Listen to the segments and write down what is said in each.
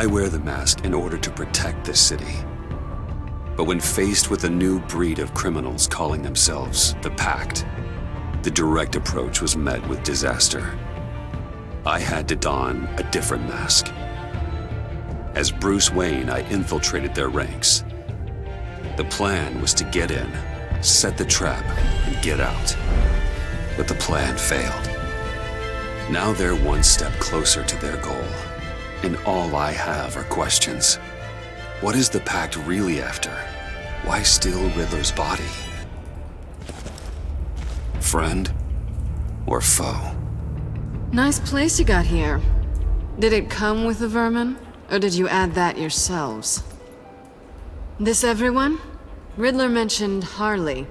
I wear the mask in order to protect this city. But when faced with a new breed of criminals calling themselves the Pact, the direct approach was met with disaster. I had to don a different mask. As Bruce Wayne, I infiltrated their ranks. The plan was to get in, set the trap, and get out. But the plan failed. Now they're one step closer to their goal, and all I have are questions. What is the Pact really after? Why steal Riddler's body? Friend or foe? Nice place you got here. Did it come with the vermin, or did you add that yourselves? This everyone? Riddler mentioned Harley.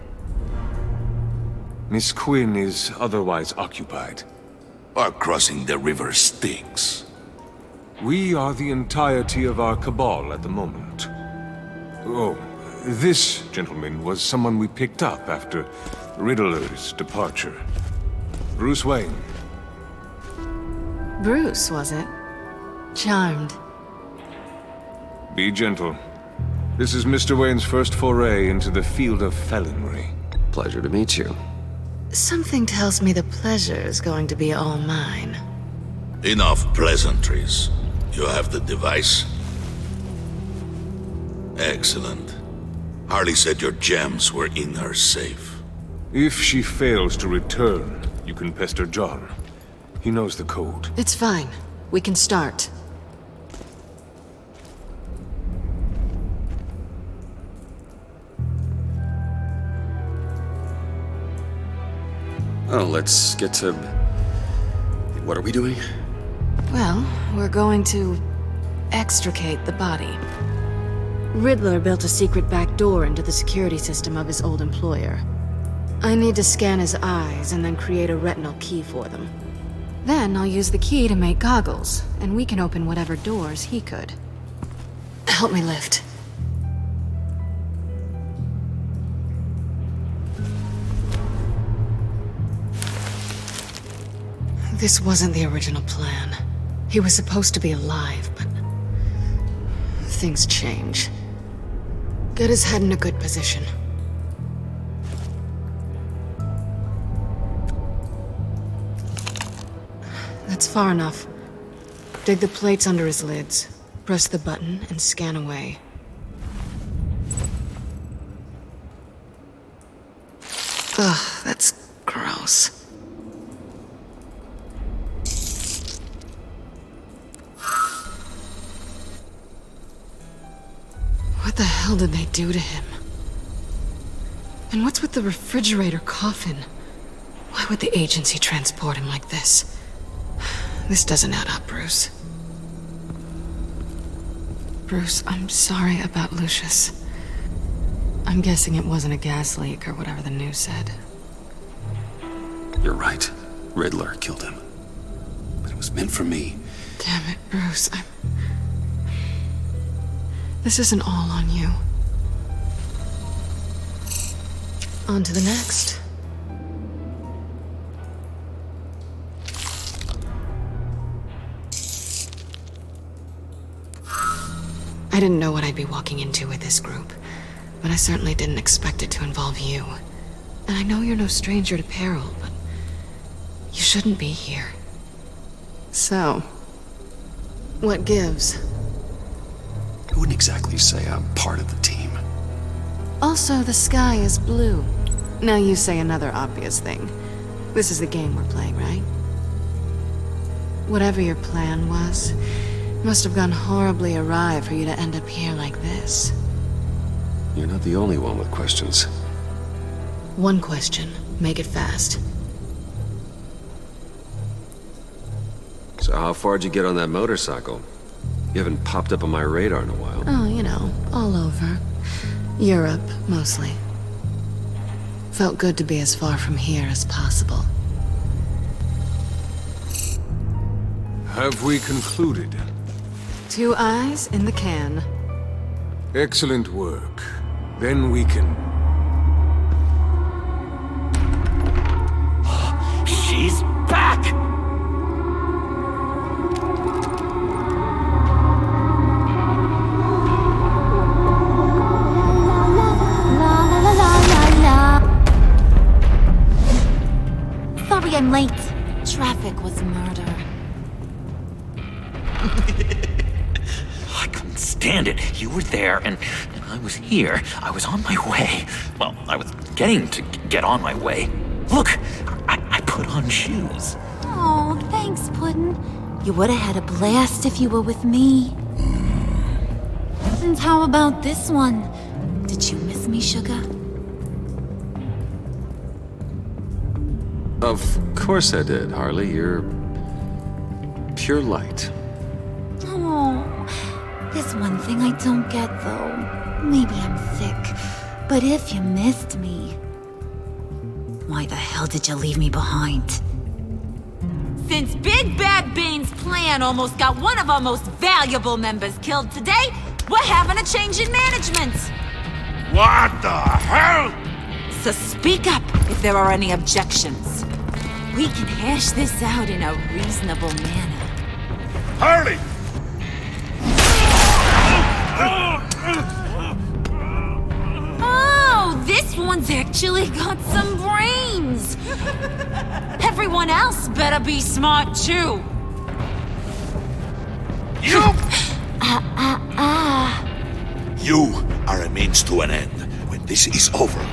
Miss Quinn is otherwise occupied. Our crossing the river Styx. We are the entirety of our cabal at the moment. Oh, this gentleman was someone we picked up after Riddler's departure. Bruce Wayne. Bruce, was it? Charmed. Be gentle. This is Mr. Wayne's first foray into the field of felonry. Pleasure to meet you. Something tells me the pleasure is going to be all mine. Enough pleasantries. You have the device? Excellent. Harley said your gems were in her safe. If she fails to return, you can pester John. He knows the code. It's fine. We can start. Oh, let's get to... What are we doing? Well, we're going to extricate the body. Riddler built a secret back door into the security system of his old employer. I need to scan his eyes and then create a retinal key for them. Then I'll use the key to make goggles, and we can open whatever doors he could. Help me lift. This wasn't the original plan. He was supposed to be alive, but things change. Get his head in a good position. That's far enough. Dig the plates under his lids, press the button, and scan away. Ugh, that's gross. What the hell did they do to him? And what's with the refrigerator coffin? Why would the agency transport him like this? This doesn't add up, Bruce. Bruce, I'm sorry about Lucius. I'm guessing it wasn't a gas leak or whatever the news said. You're right. Riddler killed him. But it was meant for me. Damn it, Bruce. This isn't all on you. On to the next. I didn't know what I'd be walking into with this group, but I certainly didn't expect it to involve you. And I know you're no stranger to peril, but you shouldn't be here. So, what gives? I wouldn't exactly say I'm part of the team. Also, the sky is blue. Now you say another obvious thing. This is the game we're playing, right? Whatever your plan was, must have gone horribly awry for you to end up here like this. You're not the only one with questions. One question. Make it fast. So how far'd you get on that motorcycle? You haven't popped up on my radar in a while. Oh, you know, all over. Europe, mostly. Felt good to be as far from here as possible. Have we concluded? 2 eyes in the can. Excellent work. Then we can... She's back! and I was here. I was on my way. Well, I was getting to get on my way. Look, I put on shoes. Oh, thanks, Puddin'. You would have had a blast if you were with me. And how about this one? Did you miss me, Sugar? Of course I did, Harley. You're pure light. Oh, there's one thing I don't get, though. Maybe I'm thick, but if you missed me, why the hell did you leave me behind? Since Big Bad Bane's plan almost got one of our most valuable members killed today, we're having a change in management. What the hell? So speak up if there are any objections. We can hash this out in a reasonable manner. Harley! Oh, this one's actually got some brains. Everyone else better be smart too. You! You are a means to an end. When this is over,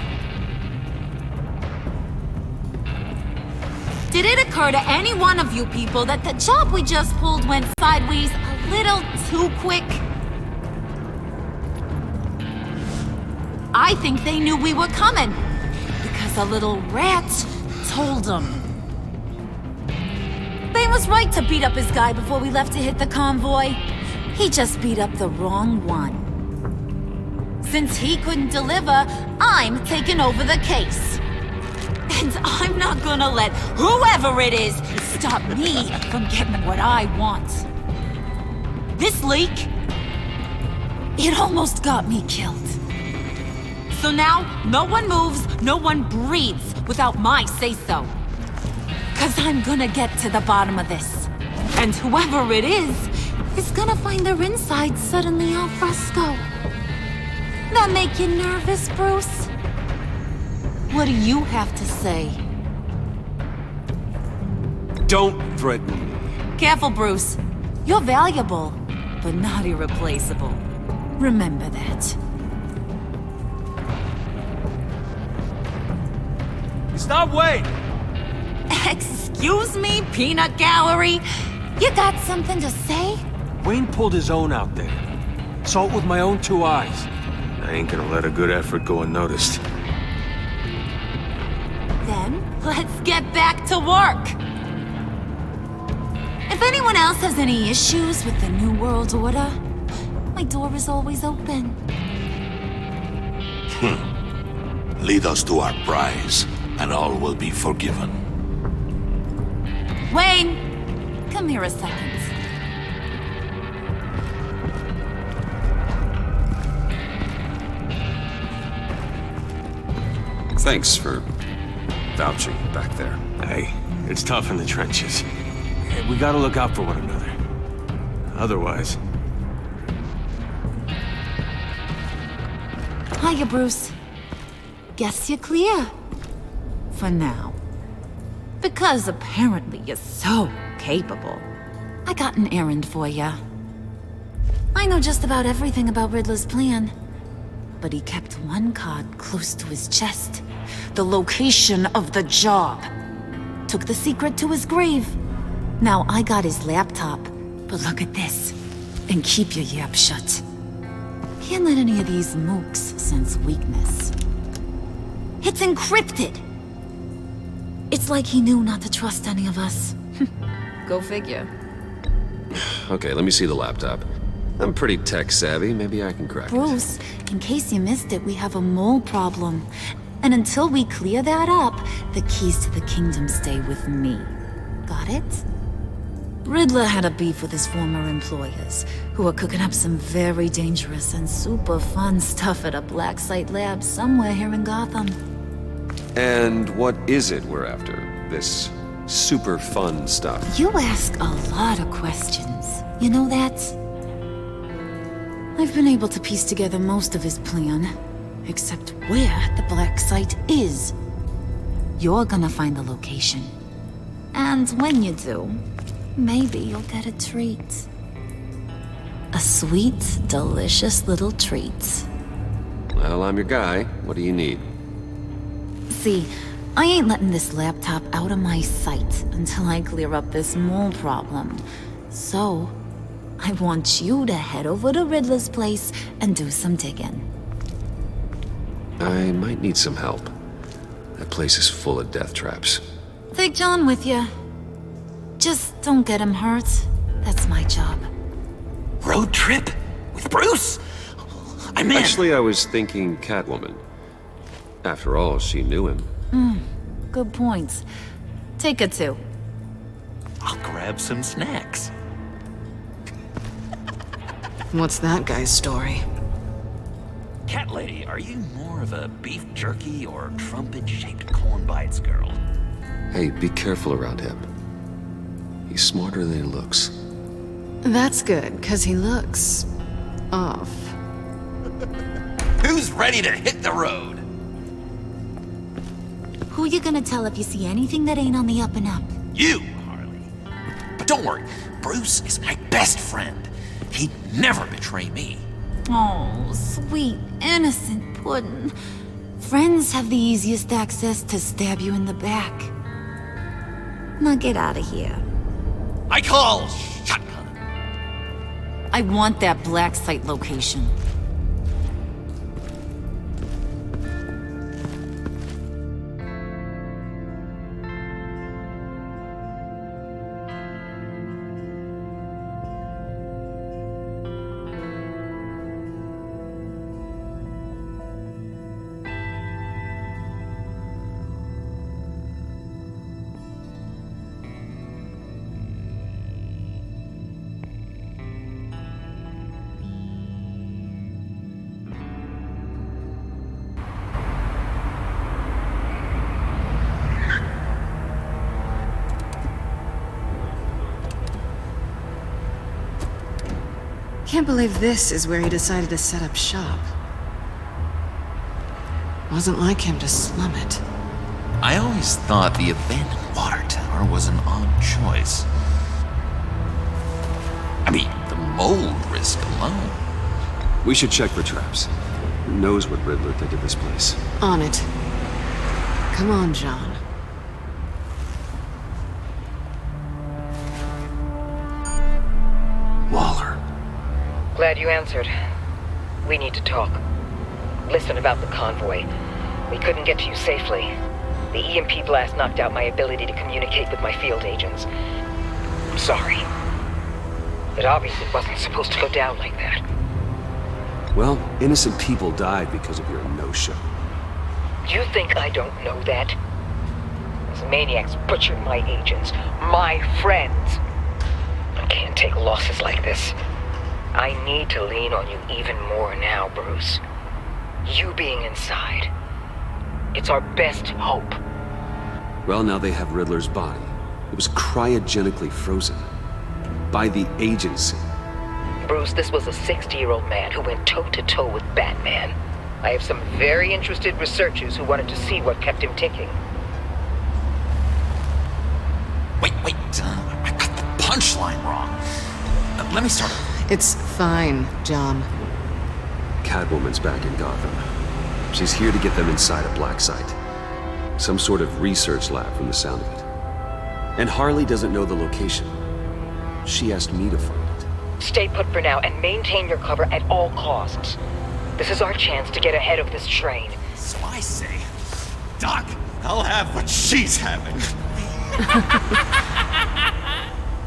Did it occur to any one of you people that the job we just pulled went sideways a little too quick? I think they knew we were coming, because a little rat told them. Bane was right to beat up his guy before we left to hit the convoy. He just beat up the wrong one. Since he couldn't deliver, I'm taking over the case. And I'm not gonna let whoever it is stop me from getting what I want. This leak, it almost got me killed. So now, no one moves, no one breathes without my say-so. 'Cause I'm gonna get to the bottom of this. And whoever it is gonna find their insides suddenly al fresco. That make you nervous, Bruce? What do you have to say? Don't threaten me. Careful, Bruce. You're valuable, but not irreplaceable. Remember that. Stop, wait! Excuse me, peanut gallery? You got something to say? Wayne pulled his own out there. Saw it with my own 2 eyes. I ain't gonna let a good effort go unnoticed. Then, let's get back to work. If anyone else has any issues with the New World Order, my door is always open. Lead us to our prize, and all will be forgiven. Wayne, come here a second. Thanks for vouching back there. Hey, it's tough in the trenches. We gotta look out for one another. Otherwise... Hiya, Bruce. Guess you're clear. For now. Because apparently you're so capable. I got an errand for ya. I know just about everything about Riddler's plan. But he kept one card close to his chest. The location of the job. Took the secret to his grave. Now I got his laptop. But look at this. And keep your yap shut. Can't let any of these mooks sense weakness. It's encrypted. It's like he knew not to trust any of us. Go figure. Okay, let me see the laptop. I'm pretty tech savvy. Maybe I can crack it. Bruce, in case you missed it, we have a mole problem. And until we clear that up, the keys to the kingdom stay with me. Got it? Riddler had a beef with his former employers, who were cooking up some very dangerous and super fun stuff at a black site lab somewhere here in Gotham. And what is it we're after? This super fun stuff? You ask a lot of questions. You know that? I've been able to piece together most of his plan, except where the black site is. You're gonna find the location. And when you do, maybe you'll get a treat. A sweet, delicious little treat. Well, I'm your guy. What do you need? See, I ain't letting this laptop out of my sight until I clear up this mole problem. So, I want you to head over to Riddler's place and do some digging. I might need some help. That place is full of death traps. Take John with you. Just don't get him hurt. That's my job. Road trip? With Bruce? I'm in. Actually, I was thinking Catwoman. After all, she knew him. Good points. Take her too. I'll grab some snacks. What's that guy's story? Cat lady, are you more of a beef jerky or trumpet-shaped corn bites girl? Hey, be careful around him. He's smarter than he looks. That's good, because he looks... off. Who's ready to hit the road? Who you gonna tell if you see anything that ain't on the up and up? You, Harley. But don't worry, Bruce is my best friend. He'd never betray me. Oh, sweet, innocent puddin'. Friends have the easiest access to stab you in the back. Now get out of here. I call shotgun. I want that black site location. Can't believe this is where he decided to set up shop. Wasn't like him to slum it. I always thought the abandoned water tower was an odd choice. I mean, the mold risk alone. We should check for traps. Who knows what Riddler did to this place? On it. Come on, John. Waller. Glad you answered. We need to talk. Listen about the convoy. We couldn't get to you safely. The EMP blast knocked out my ability to communicate with my field agents. I'm sorry. It obviously wasn't supposed to go down like that. Well, innocent people died because of your no-show. You think I don't know that? Those maniacs butchered my agents, my friends. I can't take losses like this. I need to lean on you even more now, Bruce. You being inside. It's our best hope. Well, now they have Riddler's body. It was cryogenically frozen. By the agency. Bruce, this was a 60-year-old man who went toe-to-toe with Batman. I have some very interested researchers who wanted to see what kept him ticking. Wait, I got the punchline wrong. Let me start over. It's fine, John. Catwoman's back in Gotham. She's here to get them inside a black site. Some sort of research lab from the sound of it. And Harley doesn't know the location. She asked me to find it. Stay put for now and maintain your cover at all costs. This is our chance to get ahead of this train. So I say, Doc, I'll have what she's having.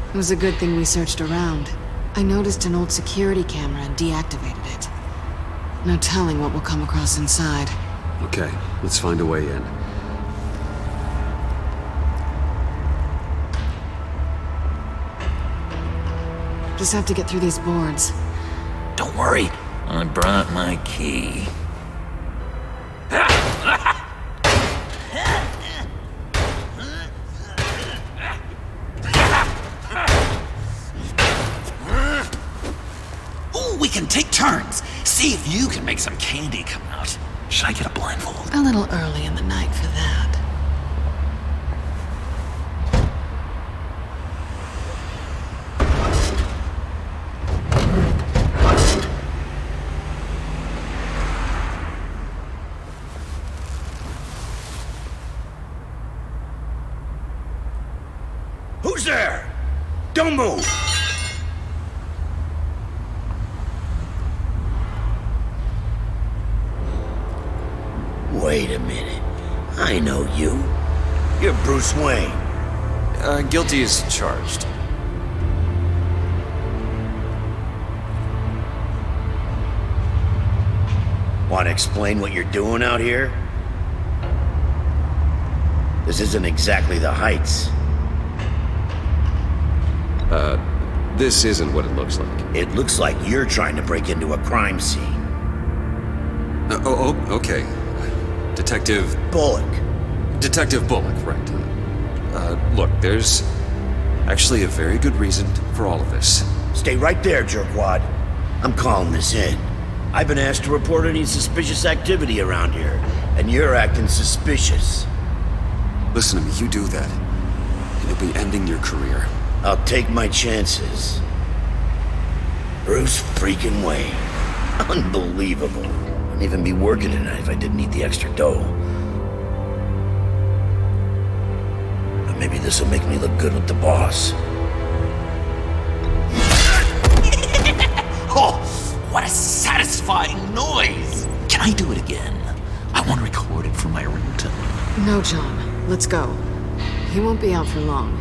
It was a good thing we searched around. I noticed an old security camera and deactivated it. No telling what we'll come across inside. Okay, let's find a way in. Just have to get through these boards. Don't worry, I brought my key. Ooh, we can take turns. See if you can make some candy come out. Should I get a blindfold? A little early in the night for that. Who's there? Don't move! Wait a minute. I know you. You're Bruce Wayne. Guilty as charged. Want to explain what you're doing out here? This isn't exactly the Heights. This isn't what it looks like. It looks like you're trying to break into a crime scene. Okay. Detective Bullock. Detective Bullock, right. Look, there's actually a very good reason for all of this. Stay right there, jerkwad. I'm calling this in. I've been asked to report any suspicious activity around here, and you're acting suspicious. Listen to me, you do that, and you'll be ending your career. I'll take my chances. Bruce freaking Wayne. Unbelievable. I'd even be working tonight if I didn't need the extra dough. But maybe this'll make me look good with the boss. Oh, what a satisfying noise! Can I do it again? I want to record it for my ringtone. No, John. Let's go. He won't be out for long.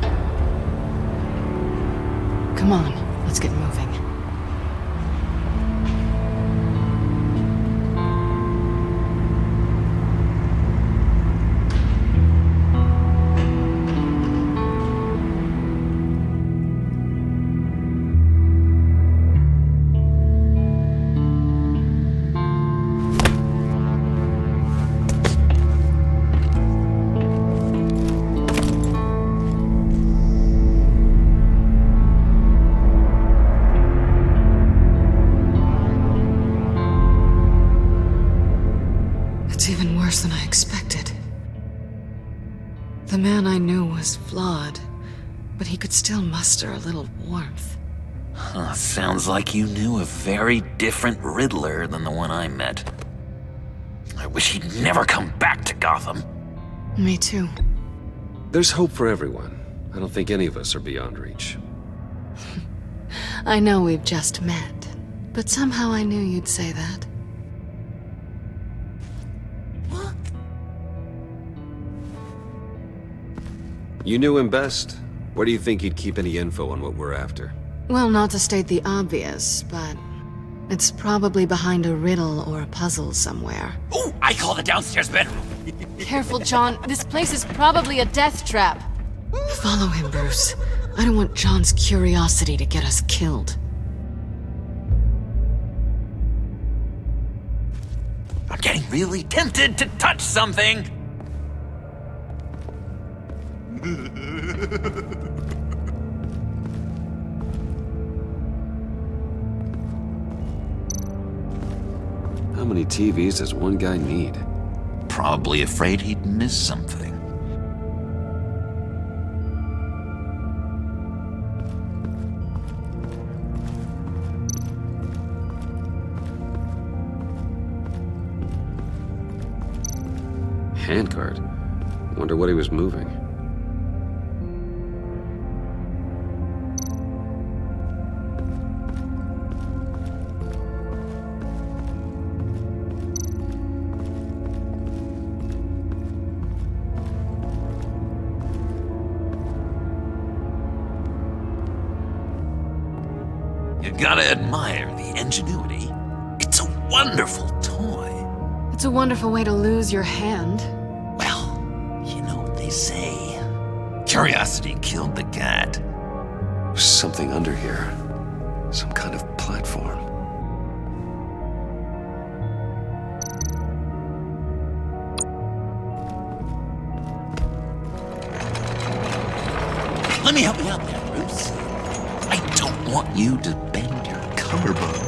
Come on, let's get moving. Worse than I expected. The man I knew was flawed, but he could still muster a little warmth. Sounds like you knew a very different Riddler than the one I met. I wish he'd never come back to Gotham. Me too. There's hope for everyone. I don't think any of us are beyond reach. I know we've just met, but somehow I knew you'd say that. You knew him best. Where do you think he'd keep any info on what we're after? Well, not to state the obvious, but it's probably behind a riddle or a puzzle somewhere. Oh, I call the downstairs bedroom. Careful, John. This place is probably a death trap. Follow him, Bruce. I don't want John's curiosity to get us killed. I'm getting really tempted to touch something. How many TVs does one guy need? Probably afraid he'd miss something. Handcart. Wonder what he was moving. You gotta admire the ingenuity. It's a wonderful toy. It's a wonderful way to lose your hand. Well, you know what they say. Curiosity killed the cat. There's something under here. Some kind of platform. Let me help you out there, Bruce. I don't want you to bend your collarbone.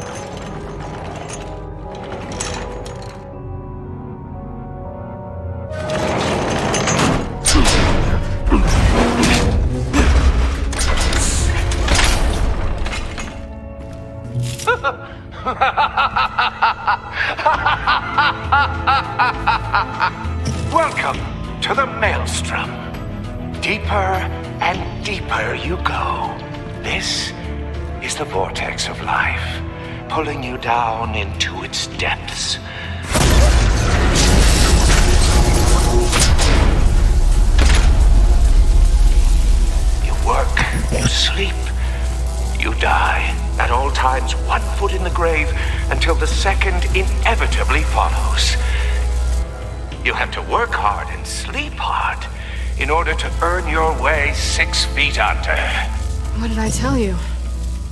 Welcome to the Maelstrom. Deeper and deeper you go. This is the vortex of life, pulling you down into its depths. You work, you sleep, you die. At all times, 1 foot in the grave until the second inevitably follows. You have to work hard and sleep hard in order to earn your way 6 feet under. What did I tell you?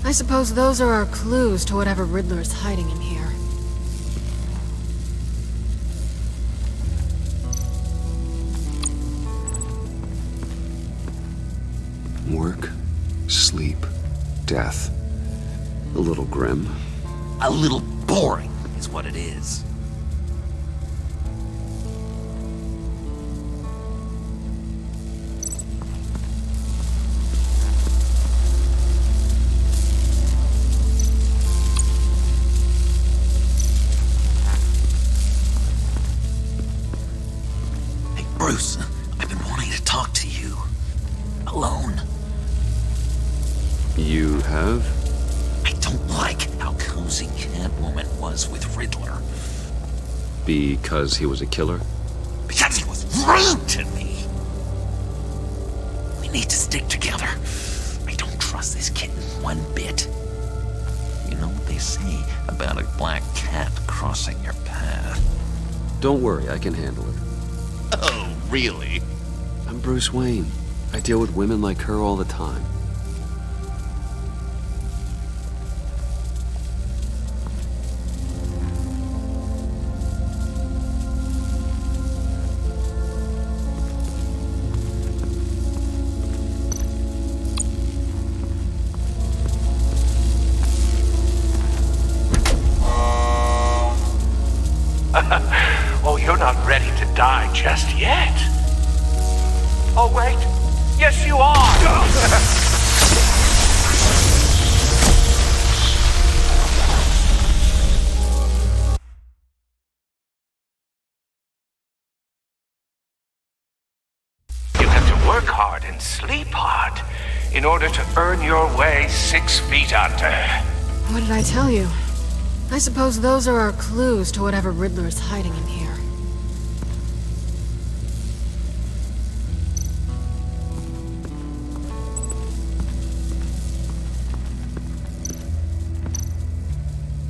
I suppose those are our clues to whatever Riddler's hiding in here. Work, sleep, death. A little grim. A little boring is what it is. Hey, Bruce, I've been wanting to talk to you. Alone. You have? I don't like how cozy Catwoman was with Riddler. Because he was a killer? Because he was rude to me. We need to stick together. I don't trust this kitten one bit. You know what they say about a black cat crossing your path? Don't worry, I can handle it. Oh, really? I'm Bruce Wayne. I deal with women like her all the time. Oh, you're not ready to die just yet. Oh, wait. Yes, you are. You have to work hard and sleep hard in order to earn your way 6 feet under. What did I tell you? I suppose those are our clues to whatever Riddler's hiding in here.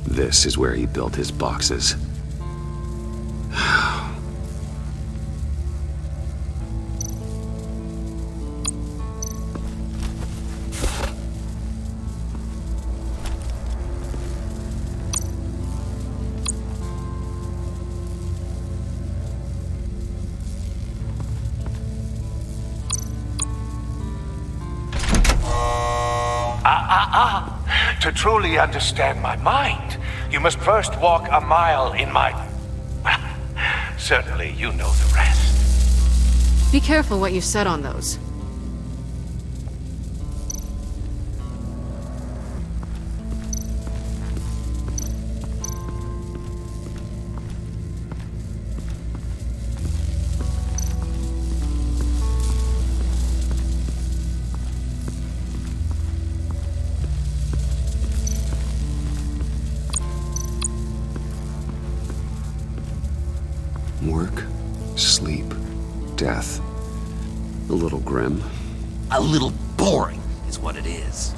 This is where he built his boxes. To truly understand my mind, you must first walk a mile in my... Well, certainly you know the rest. Be careful what you said on those. Work, sleep, death. A little grim. A little boring is what it is.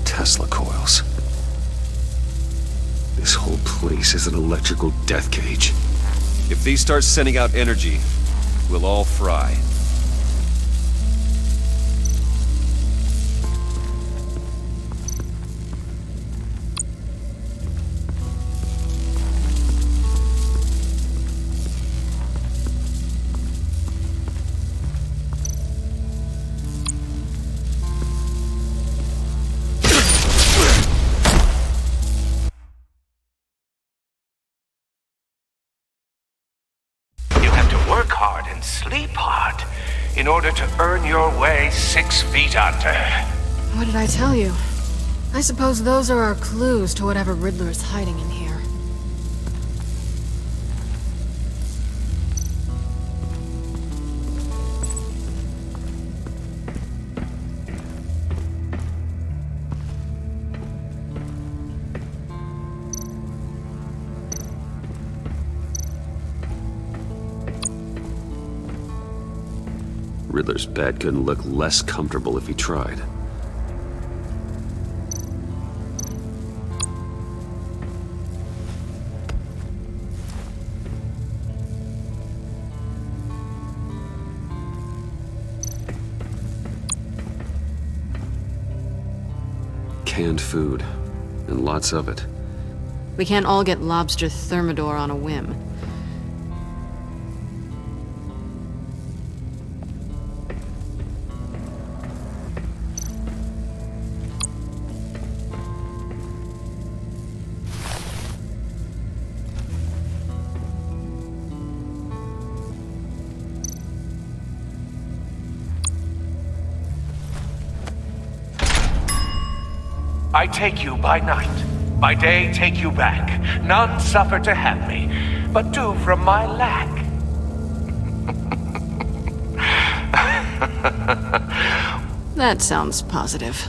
Tesla coils. This whole place is an electrical death cage. If these start sending out energy, we'll all fry. Work hard and sleep hard in order to earn your way 6 feet under. What did I tell you? I suppose those are our clues to whatever Riddler is hiding in here. Riddler's bed couldn't look less comfortable if he tried. Canned food, and lots of it. We can't all get lobster thermidor on a whim. I take you by night, by day take you back. None suffer to have me, but do from my lack. That sounds positive.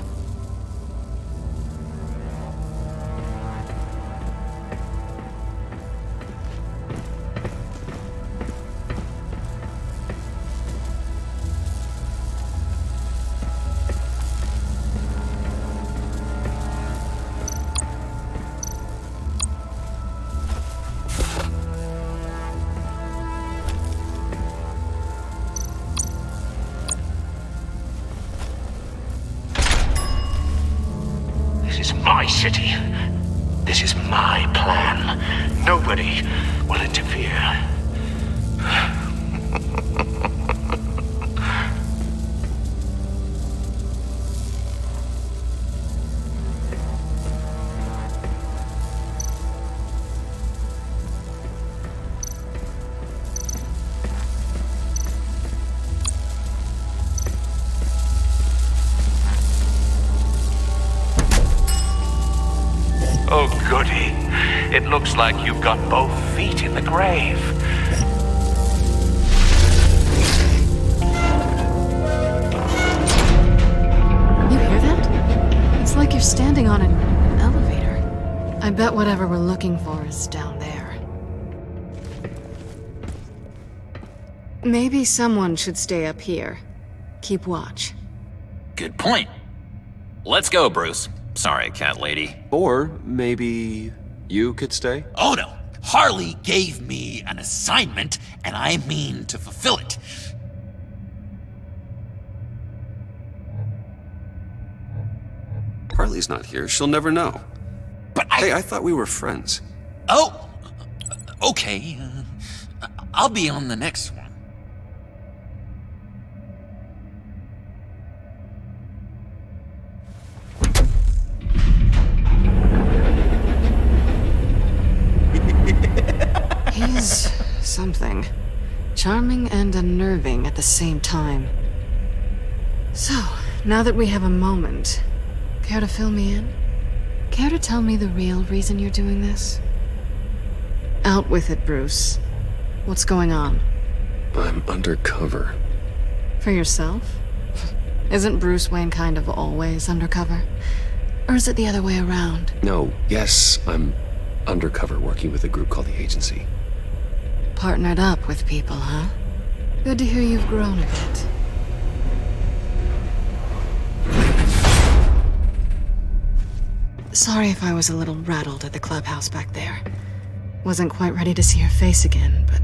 This is my city. This is my plan. Nobody will interfere. Oh, goody. It looks like you've got both feet in the grave. You hear that? It's like you're standing on an elevator. I bet whatever we're looking for is down there. Maybe someone should stay up here. Keep watch. Good point. Let's go, Bruce. Sorry, cat lady. Or maybe you could stay? Oh no! Harley gave me an assignment, and I mean to fulfill it. Harley's not here. She'll never know. But Hey, I thought we were friends. Oh! Okay. I'll be on the next one. He's something. Charming and unnerving at the same time. So, now that we have a moment, care to fill me in? Care to tell me the real reason you're doing this? Out with it, Bruce. What's going on? I'm undercover. For yourself? Isn't Bruce Wayne kind of always undercover? Or is it the other way around? No, yes, I'm undercover working with a group called the Agency. Partnered up with people, huh? Good to hear you've grown a bit. Sorry if I was a little rattled at the clubhouse back there. Wasn't quite ready to see your face again, but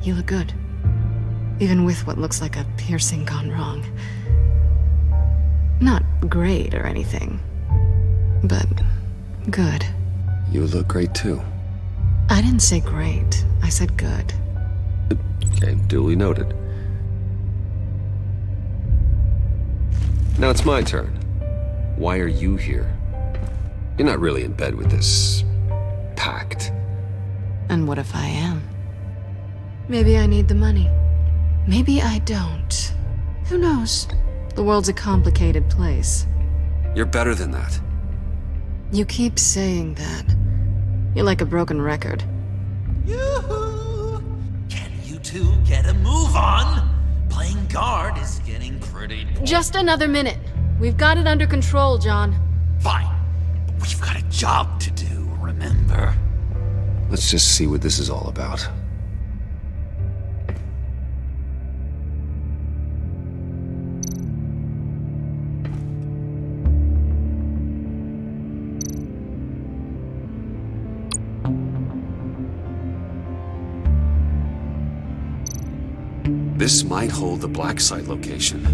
you look good. Even with what looks like a piercing gone wrong. Not great or anything, but good. You look great too. I didn't say great. I said good. Okay, duly noted. Now it's my turn. Why are you here? You're not really in bed with this pact. And what if I am? Maybe I need the money. Maybe I don't. Who knows? The world's a complicated place. You're better than that. You keep saying that. You're like a broken record. Yoo-hoo! Can you two get a move on? Playing guard is getting pretty... Just another minute. We've got it under control, John. Fine. But we've got a job to do, remember? Let's just see what this is all about. This might hold the black site location.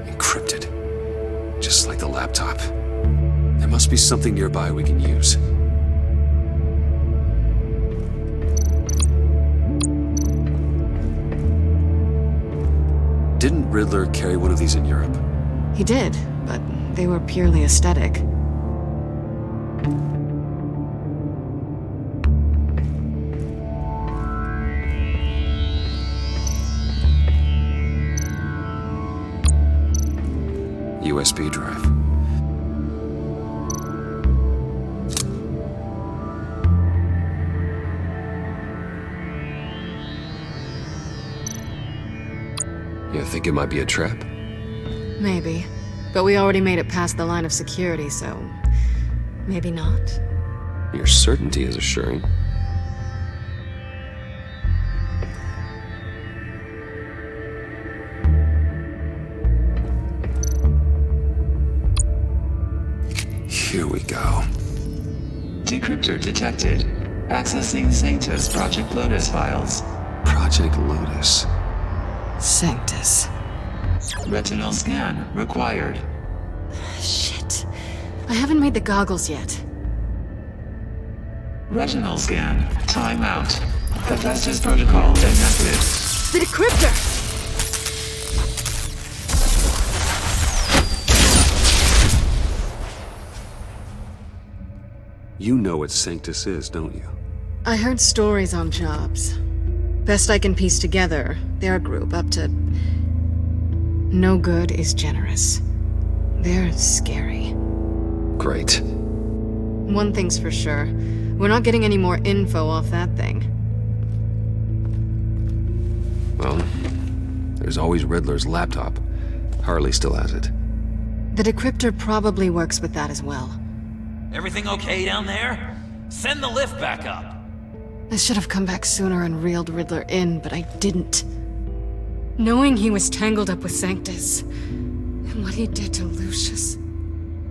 Encrypted. Just like the laptop. There must be something nearby we can use. Didn't Riddler carry one of these in Europe? He did, but they were purely aesthetic. USB drive. You think it might be a trap? Maybe. But we already made it past the line of security, so... maybe not. Your certainty is assuring. Here we go. Decryptor detected. Accessing Sanctus Project Lotus files. Project Lotus. Sanctus. Retinal scan required. Shit. I haven't made the goggles yet. Retinal scan. Timeout. Hephaestus protocol enacted. The decryptor! You know what Sanctus is, don't you? I heard stories on jobs. Best I can piece together, they're a group up to... no good is generous. They're scary. Great. One thing's for sure. We're not getting any more info off that thing. Well, there's always Riddler's laptop. Harley still has it. The decryptor probably works with that as well. Everything okay down there? Send the lift back up. I should have come back sooner and reeled Riddler in, but I didn't. Knowing he was tangled up with Sanctus, and what he did to Lucius.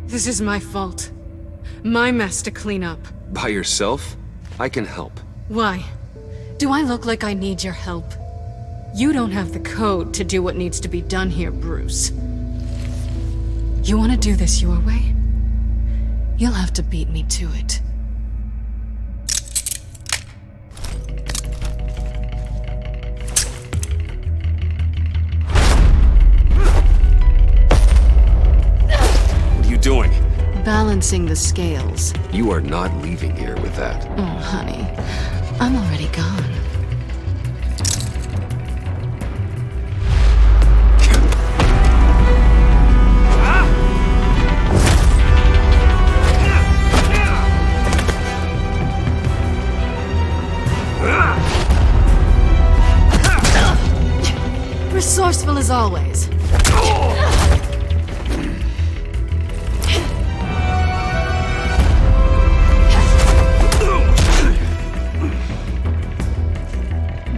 This is my fault. My mess to clean up. By yourself? I can help. Why? Do I look like I need your help? You don't have the code to do what needs to be done here, Bruce. You want to do this your way? You'll have to beat me to it. What are you doing? Balancing the scales. You are not leaving here with that. Oh, honey. I'm already gone. Resourceful as always.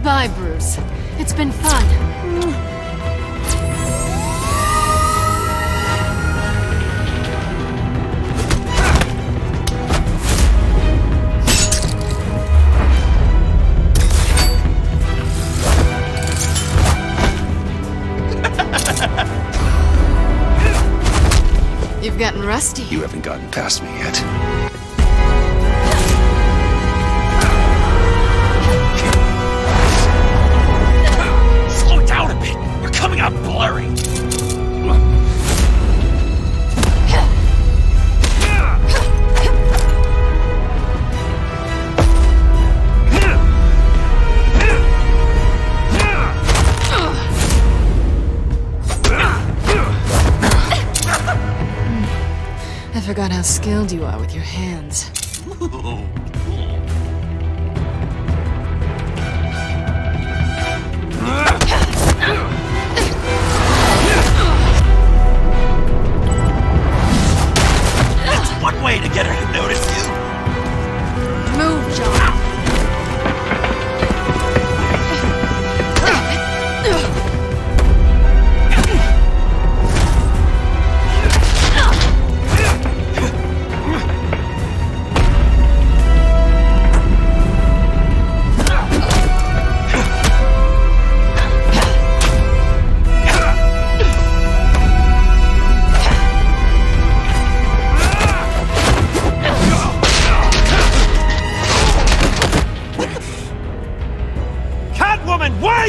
Bye, Bruce. It's been fun. You've gotten rusty. You haven't gotten past me yet. Slow it down a bit. how skilled you are with your hands. That's one way to get her to notice you. Move, John.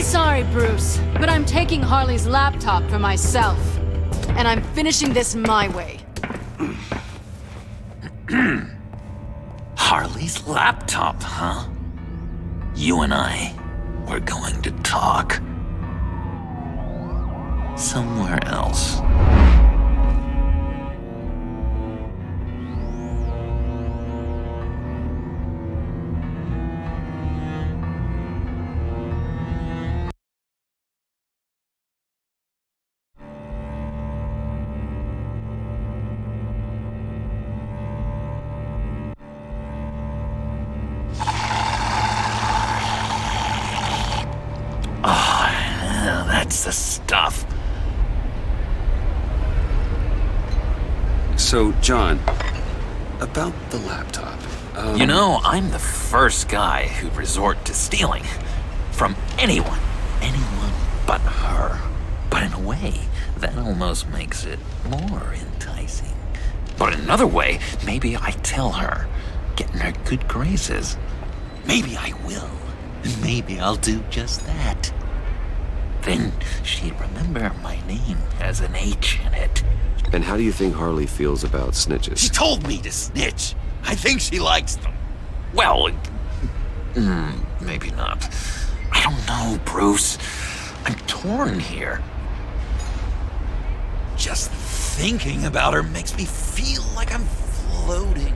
Sorry, Bruce, but I'm taking Harley's laptop for myself. And I'm finishing this my way. Harley's laptop, huh? You and I, we're going to talk. Somewhere else. That's the stuff. So, John, about the laptop. You know, I'm the first guy who'd resort to stealing. From anyone. Anyone but her. But in a way, that almost makes it more enticing. But in another way, maybe I tell her, get in her good graces. Maybe I will. And maybe I'll do just that. Then she'd remember my name has an H in it. And how do you think Harley feels about snitches? She told me to snitch. I think she likes them. Well, maybe not. I don't know, Bruce. I'm torn here. Just thinking about her makes me feel like I'm floating.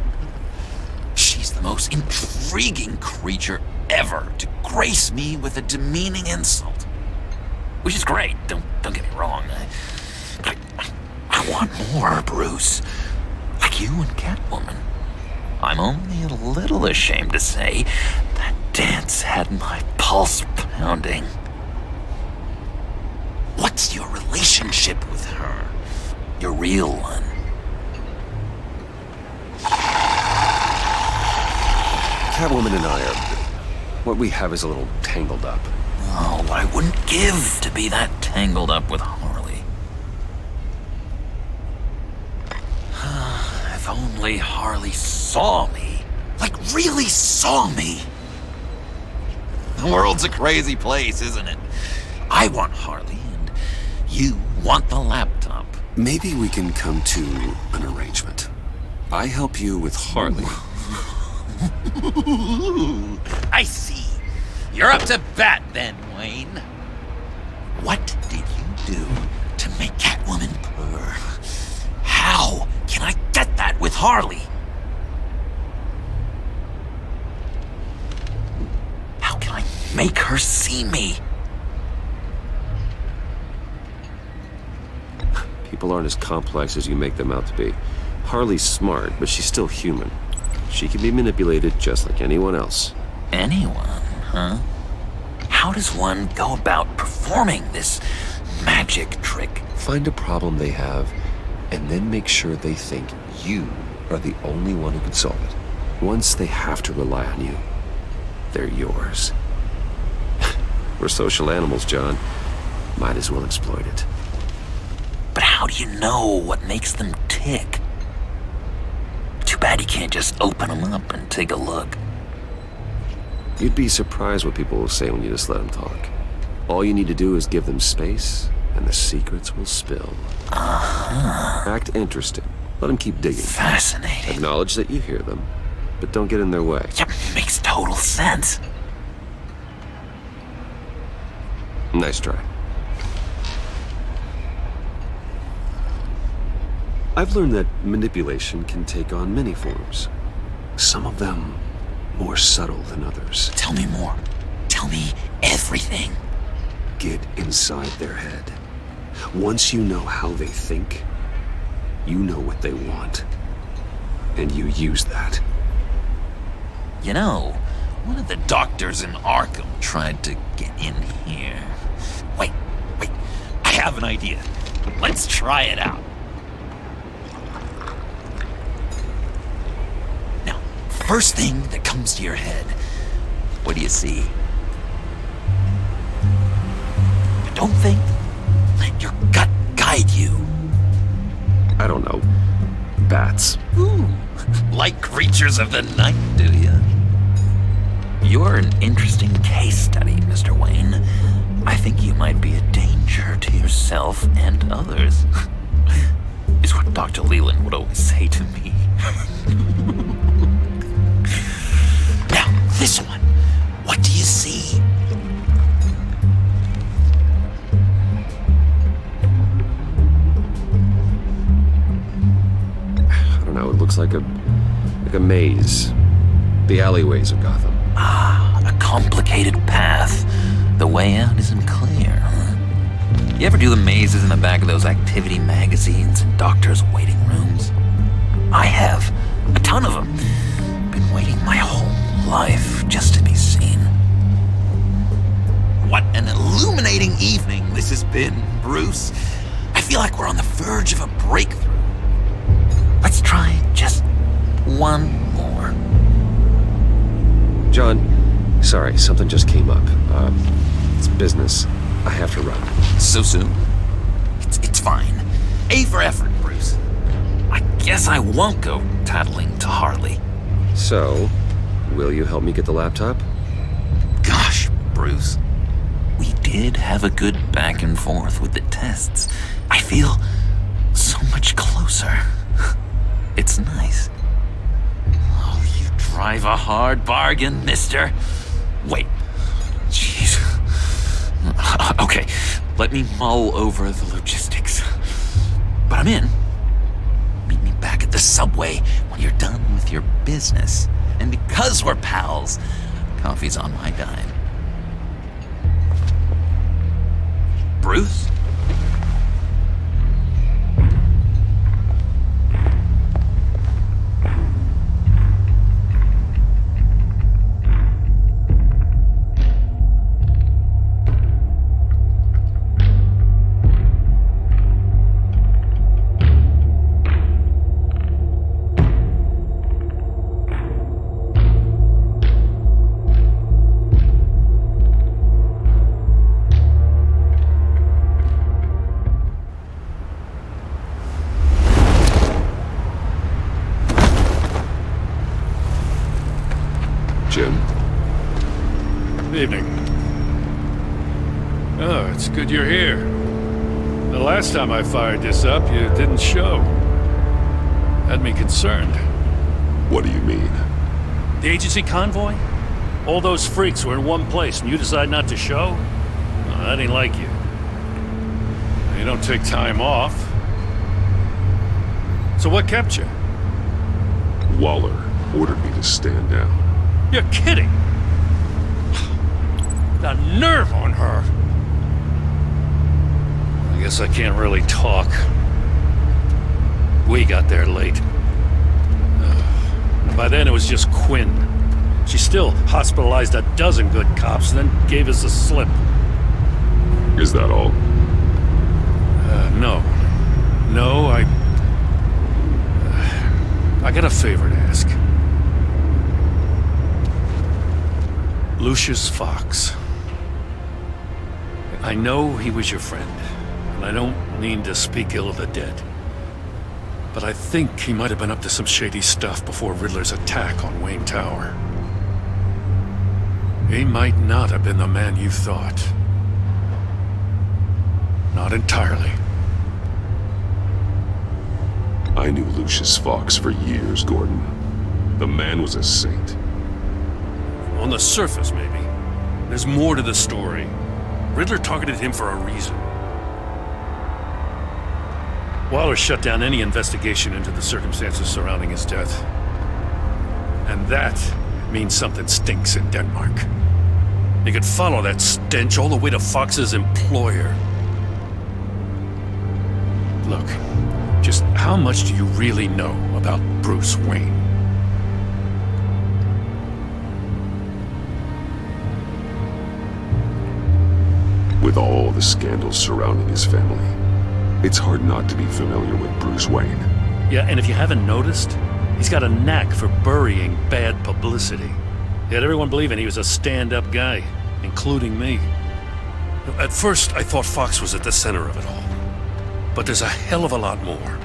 She's the most intriguing creature ever to grace me with a demeaning insult. Which is great, don't get me wrong. I want more, Bruce. Like you and Catwoman. I'm only a little ashamed to say that dance had my pulse pounding. What's your relationship with her? Your real one? Catwoman and I are... what we have is a little tangled up. Oh, what I wouldn't give to be that tangled up with Harley. If only Harley saw me. Like, really saw me. The world's a crazy place, isn't it? I want Harley, and you want the laptop. Maybe we can come to an arrangement. I help you with Harley. I see. You're up to bat then, Wayne. What did you do to make Catwoman purr? How can I get that with Harley? How can I make her see me? People aren't as complex as you make them out to be. Harley's smart, but she's still human. She can be manipulated just like anyone else. Anyone, huh? How does one go about performing this magic trick? Find a problem they have, and then make sure they think you are the only one who can solve it. Once they have to rely on you, they're yours. We're social animals, John. Might as well exploit it. But how do you know what makes them tick? Too bad you can't just open them up and take a look. You'd be surprised what people will say when you just let them talk. All you need to do is give them space, and the secrets will spill. Act interested. Let them keep digging. Fascinating. Acknowledge that you hear them, but don't get in their way. Yep, makes total sense. Nice try. I've learned that manipulation can take on many forms. Some of them more subtle than others. Tell me more. Tell me everything. Get inside their head. Once you know how they think, you know what they want. And you use that. You know, one of the doctors in Arkham tried to get in here. Wait. I have an idea. Let's try it out. Now, first thing that comes to your head, what do you see? But don't think. Let your gut guide you. I don't know. Bats. Ooh, like creatures of the night, do you? You're an interesting case study, Mr. Wayne. I think you might be a danger to yourself and others. Is what Dr. Leland would always say to me. Now, this one. What do you see? I don't know, it looks like a maze. The alleyways of Gotham. A complicated path. The way out isn't clear, huh? You ever do the mazes in the back of those activity magazines and doctors' waiting rooms? I have. A ton of them. Been waiting my whole life just to be seen. What an illuminating evening this has been, Bruce. I feel like we're on the verge of a breakthrough. Let's try just one more. John, sorry, something just came up. It's business. I have to run. So soon? It's fine. A for effort, Bruce. I guess I won't go tattling to Harley. So, will you help me get the laptop? Gosh, Bruce. We did have a good back and forth with the tests. I feel so much closer. It's nice. Oh, you drive a hard bargain, mister. Wait. Jeez. Okay, let me mull over the logistics. But I'm in. Meet me back at the subway when you're done with your business. And because we're pals, coffee's on my dime. Bruce? Jim. Evening. Oh, it's good you're here. The last time I fired this up, you didn't show. Had me concerned. What do you mean? The agency convoy? All those freaks were in one place and you decide not to show? Well, that ain't like you. You don't take time off. So what kept you? Waller ordered me to stand down. You're kidding! The nerve on her! I guess I can't really talk. We got there late. By then it was just Quinn. She still hospitalized a dozen good cops, then gave us the slip. Is that all? No. No, I got a favor to ask. Lucius Fox. I know he was your friend, and I don't mean to speak ill of the dead. But I think he might have been up to some shady stuff before Riddler's attack on Wayne Tower. He might not have been the man you thought. Not entirely. I knew Lucius Fox for years, Gordon. The man was a saint. On the surface, maybe. There's more to the story. Riddler targeted him for a reason. Waller shut down any investigation into the circumstances surrounding his death. And that means something stinks in Denmark. You could follow that stench all the way to Fox's employer. Look, just how much do you really know about Bruce Wayne? With all the scandals surrounding his family, it's hard not to be familiar with Bruce Wayne. Yeah, and if you haven't noticed, he's got a knack for burying bad publicity. He had everyone believing he was a stand-up guy, including me. At first, I thought Fox was at the center of it all. But there's a hell of a lot more.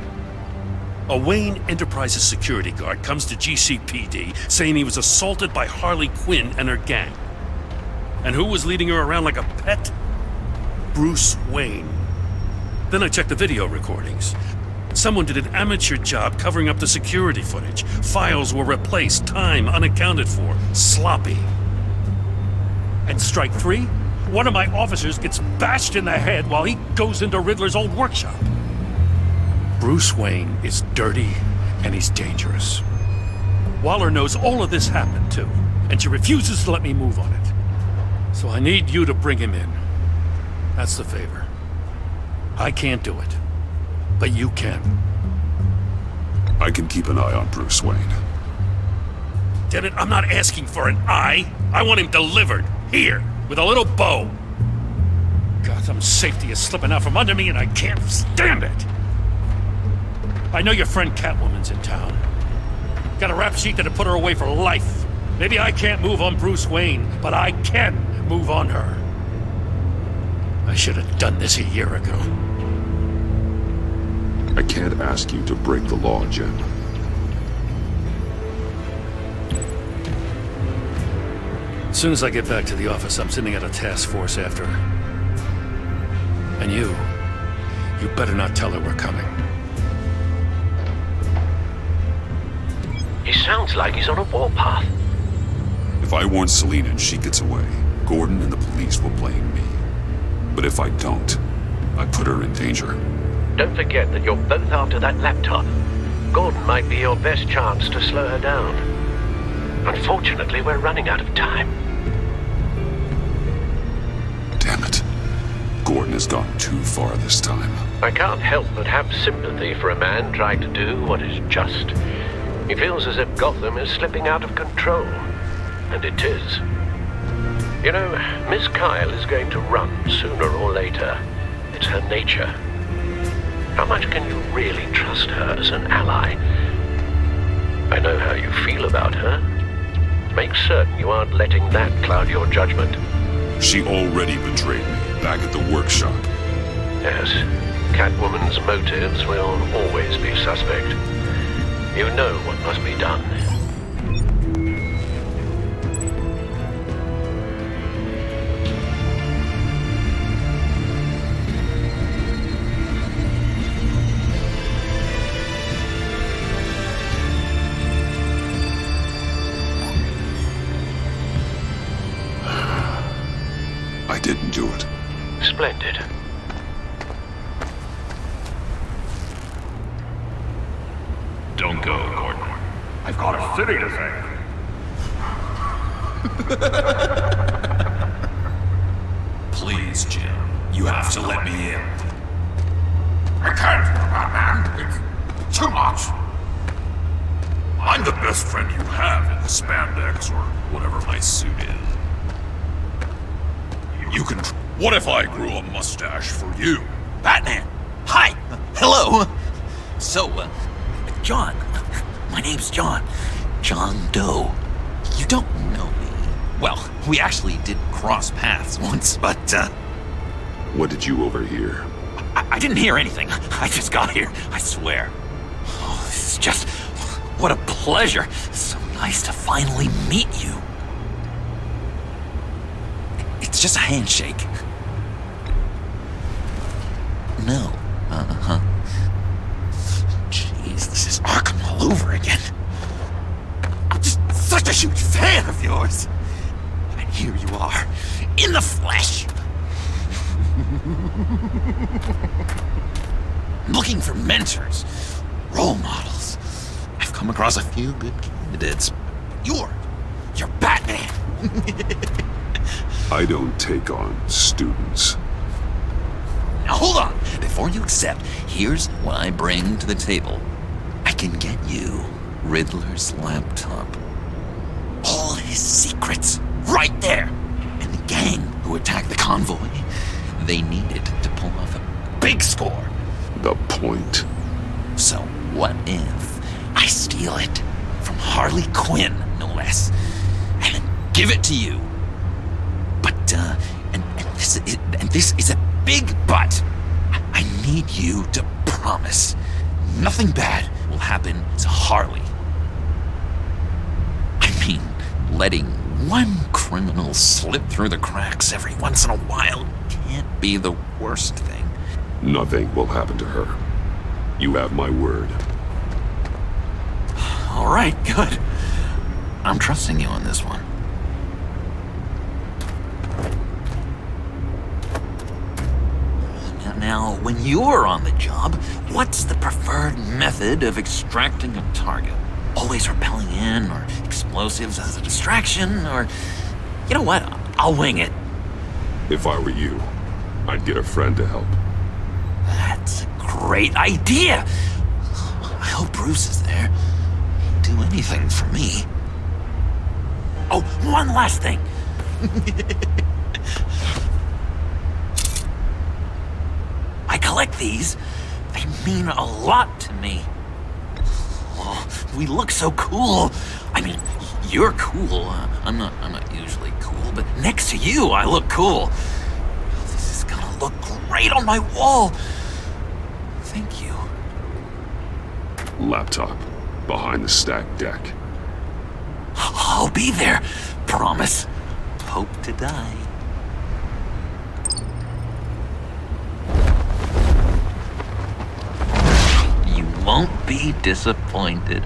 A Wayne Enterprises security guard comes to GCPD saying he was assaulted by Harley Quinn and her gang. And who was leading her around like a pet? Bruce Wayne. Then I checked the video recordings. Someone did an amateur job covering up the security footage. Files were replaced, time unaccounted for, sloppy. And strike three? One of my officers gets bashed in the head while he goes into Riddler's old workshop. Bruce Wayne is dirty and he's dangerous. Waller knows all of this happened too, and she refuses to let me move on it. So I need you to bring him in. That's the favor. I can't do it, but you can. I can keep an eye on Bruce Wayne. Damn it, I'm not asking for an eye. I want him delivered, here, with a little bow. Gotham's safety is slipping out from under me and I can't stand it. I know your friend Catwoman's in town. Got a rap sheet that'd put her away for life. Maybe I can't move on Bruce Wayne, but I can move on her. I should have done this a year ago. I can't ask you to break the law, Jim. As soon as I get back to the office, I'm sending out a task force after her. And you better not tell her we're coming. He sounds like he's on a warpath. If I warn Selina and she gets away, Gordon and the police will blame me. But if I don't, I put her in danger. Don't forget that you're both after that laptop. Gordon might be your best chance to slow her down. Unfortunately, we're running out of time. Damn it. Gordon has gone too far this time. I can't help but have sympathy for a man trying to do what is just. He feels as if Gotham is slipping out of control. And it is. You know, Miss Kyle is going to run sooner or later. It's her nature. How much can you really trust her as an ally? I know how you feel about her. Make certain you aren't letting that cloud your judgment. She already betrayed me back at the workshop. Yes, Catwoman's motives will always be suspect. You know what must be done. I didn't do it. Splendid. Don't go, Gordon. I've got a city to save. Please, Jim. You have to let me in. I can't, Batman. It's too much. I'm the best friend you have in the spandex or whatever my suit is. You can... What if I grew a mustache for you? Batman! Hi! Hello! So, John. My name's John. John Doe. You don't know me. Well, we actually did cross paths once, but, What did you overhear? I didn't hear anything. I just got here, I swear. Oh, this is just... What a pleasure. So nice to finally meet you. It's just a handshake. No. Uh-huh. Jeez, this is Arkham all over again. I'm just such a huge fan of yours. And here you are, in the flesh. I'm looking for mentors, role models. I've come across a few good candidates. You're Batman. I don't take on students. Now hold on. Before you accept, here's what I bring to the table. I can get you Riddler's laptop. All his secrets, right there. And the gang who attacked the convoy, they needed to pull off a big score. The point. So what if I steal it from Harley Quinn, no less, and then give it to you? But, and this is a big but. I need you to promise nothing bad will happen to Harley. I mean, letting one criminal slip through the cracks every once in a while can't be the worst thing. Nothing will happen to her. You have my word. All right, good. I'm trusting you on this one. Now, when you're on the job, what's the preferred method of extracting a target? Always rappelling in, or explosives as a distraction, or... You know what? I'll wing it. If I were you, I'd get a friend to help. That's a great idea! I hope Bruce is there. He'd do anything for me. Oh, one last thing! I collect these. They mean a lot to me. Oh, we look so cool. I mean, you're cool. I'm not usually cool, but next to you, I look cool. This is gonna look great on my wall. Thank you. Laptop. Behind the stacked deck. I'll be there. Promise. Hope to die. You won't be disappointed.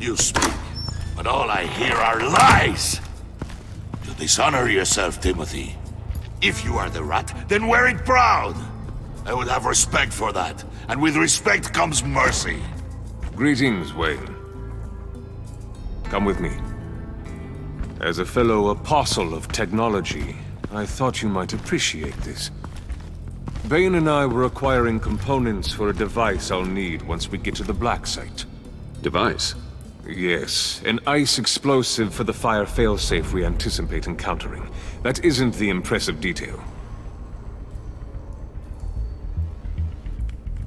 You speak, but all I hear are lies! You dishonor yourself, Timothy. If you are the rat, then wear it proud! I would have respect for that, and with respect comes mercy. Greetings, Wayne. Come with me. As a fellow apostle of technology, I thought you might appreciate this. Bane and I were acquiring components for a device I'll need once we get to the Black Site. Device? Yes, an ice explosive for the fire failsafe we anticipate encountering. That isn't the impressive detail.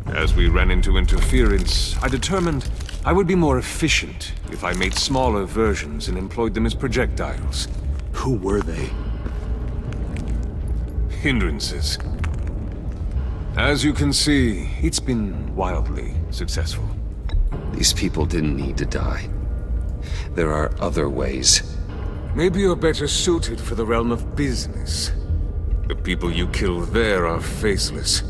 As we ran into interference, I determined I would be more efficient if I made smaller versions and employed them as projectiles. Who were they? Hindrances. As you can see, it's been wildly successful. These people didn't need to die. There are other ways. Maybe you're better suited for the realm of business. The people you kill there are faceless.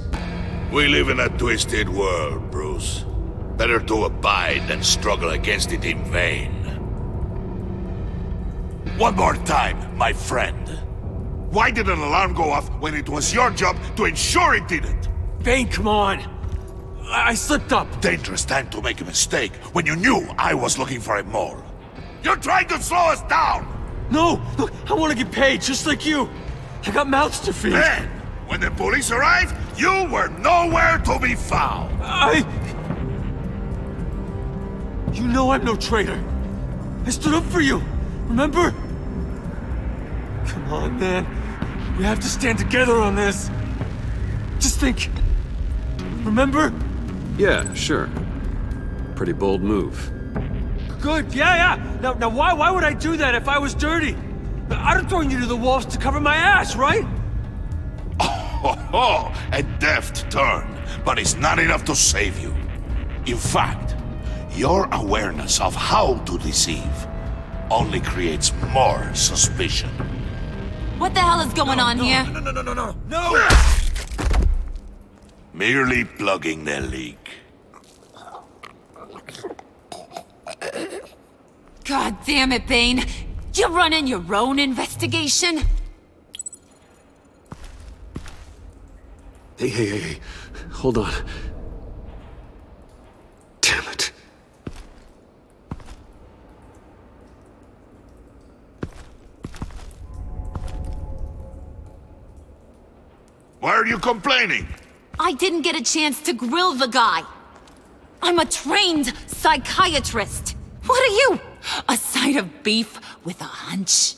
We live in a twisted world, Bruce. Better to abide than struggle against it in vain. One more time, my friend. Why did an alarm go off when it was your job to ensure it didn't? Bane, come on! I slipped up! Dangerous time to make a mistake when you knew I was looking for a mole. You're trying to slow us down! No! Look, I want to get paid, just like you! I got mouths to feed! Then, when the police arrived, you were nowhere to be found! You know I'm no traitor! I stood up for you, remember? Come on, man. We have to stand together on this. Just think. Remember? Yeah, sure. Pretty bold move. Good, yeah. Now why would I do that if I was dirty? I'd have thrown you to the wolves to cover my ass, right? Oh, a deft turn, but it's not enough to save you. In fact, your awareness of how to deceive only creates more suspicion. What the hell is going on here? No! Merely plugging the leak. God damn it, Bane. You're running your own investigation? Hey. Hold on. Damn it. Why are you complaining? I didn't get a chance to grill the guy. I'm a trained psychiatrist. What are you? A side of beef with a hunch?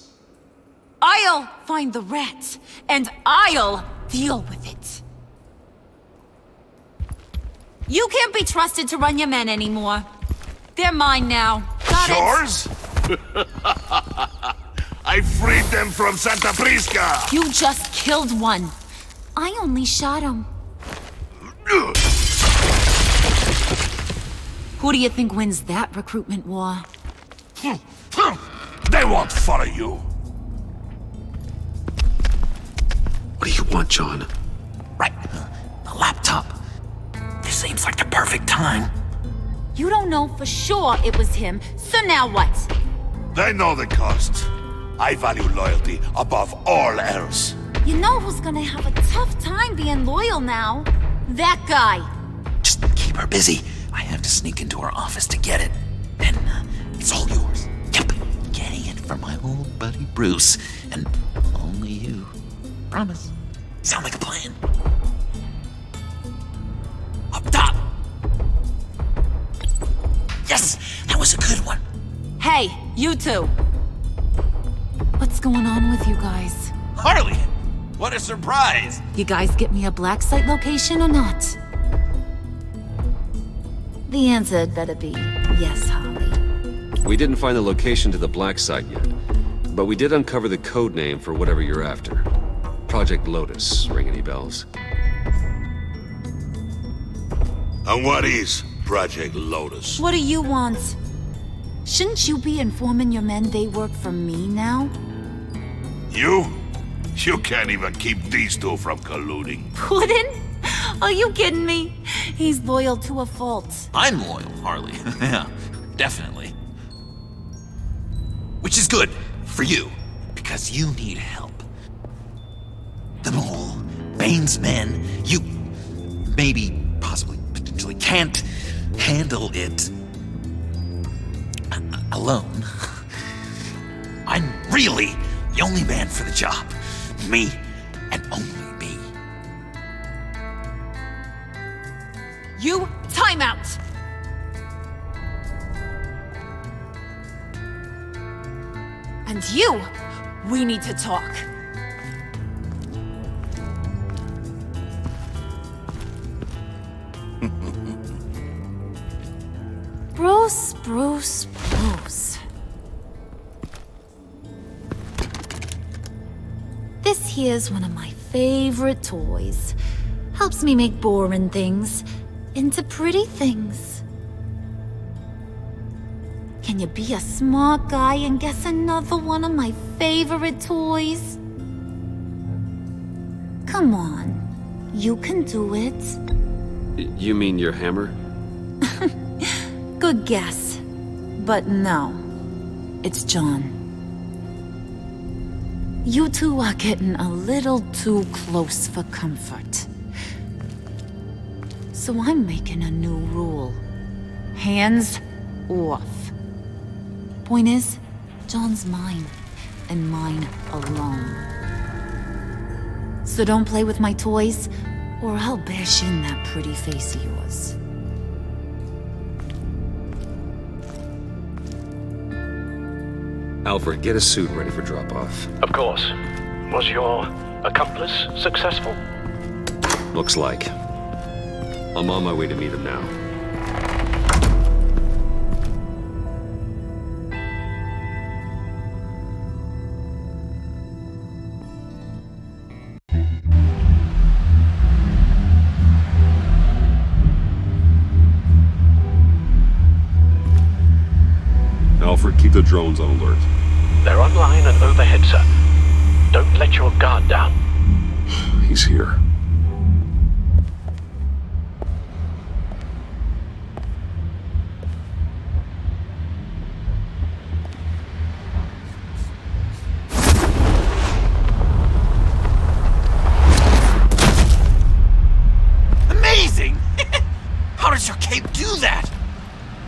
I'll find the rat, and I'll deal with it. You can't be trusted to run your men anymore. They're mine now. Got it? Yours? I freed them from Santa Prisca! You just killed one. I only shot him. Who do you think wins that recruitment war? They won't follow you. What do you want, John? Right. The laptop. This seems like the perfect time. You don't know for sure it was him, so now what? They know the cost. I value loyalty above all else. You know who's gonna have a tough time being loyal now? That guy. Just keep her busy. I have to sneak into her office to get it. Then it's all yours. Yep. Getting it from my old buddy Bruce. And only you. Promise. Sound like a plan? Up top! Yes! That was a good one. Hey, you two. What's going on with you guys? Harley! What a surprise! You guys get me a black site location or not? The answer had better be yes, Harley. We didn't find the location to the black site yet, but we did uncover the code name for whatever you're after. Project Lotus. Ring any bells? And what is Project Lotus? What do you want? Shouldn't you be informing your men they work for me now? You? You can't even keep these two from colluding. Puddin'? Are you kidding me? He's loyal to a fault. I'm loyal, Harley. Yeah, definitely. Which is good for you, because you need help. The mole, Bane's men, you maybe, possibly, potentially can't handle it alone. I'm really the only man for the job. Me, and only me. You, time out! And you, we need to talk. Bruce. This here's one of my favorite toys. Helps me make boring things into pretty things. Can you be a smart guy and guess another one of my favorite toys? Come on, you can do it. You mean your hammer? Good guess. But no, it's John. You two are getting a little too close for comfort. So I'm making a new rule. Hands off. Point is, John's mine, and mine alone. So don't play with my toys, or I'll bash in that pretty face of yours. Alfred, get a suit ready for drop-off. Of course. Was your accomplice successful? Looks like. I'm on my way to meet him now. Alfred, keep the drones on alert. They're online and overhead, sir. Don't let your guard down. He's here.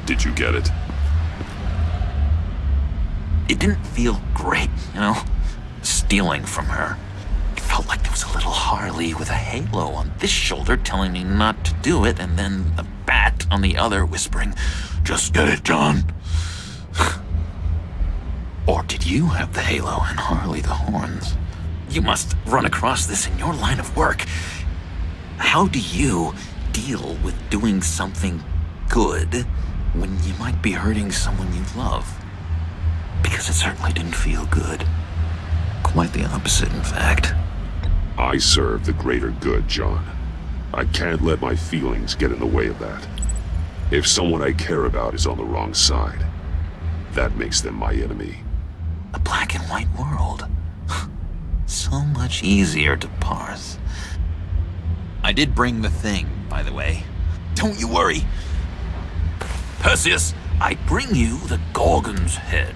Did you get it? It didn't feel great, you know? Stealing from her. It felt like there was a little Harley with a halo on this shoulder telling me not to do it, and then the bat on the other whispering, "Just get it, John." Or did you have the halo and Harley the horns? You must run across this in your line of work. How do you deal with doing something good when you might be hurting someone you love? Because it certainly didn't feel good. Quite the opposite, in fact. I serve the greater good, John. I can't let my feelings get in the way of that. If someone I care about is on the wrong side, that makes them my enemy. A black and white world. So much easier to parse. I did bring the thing, by the way. Don't you worry. Perseus, I bring you the Gorgon's head.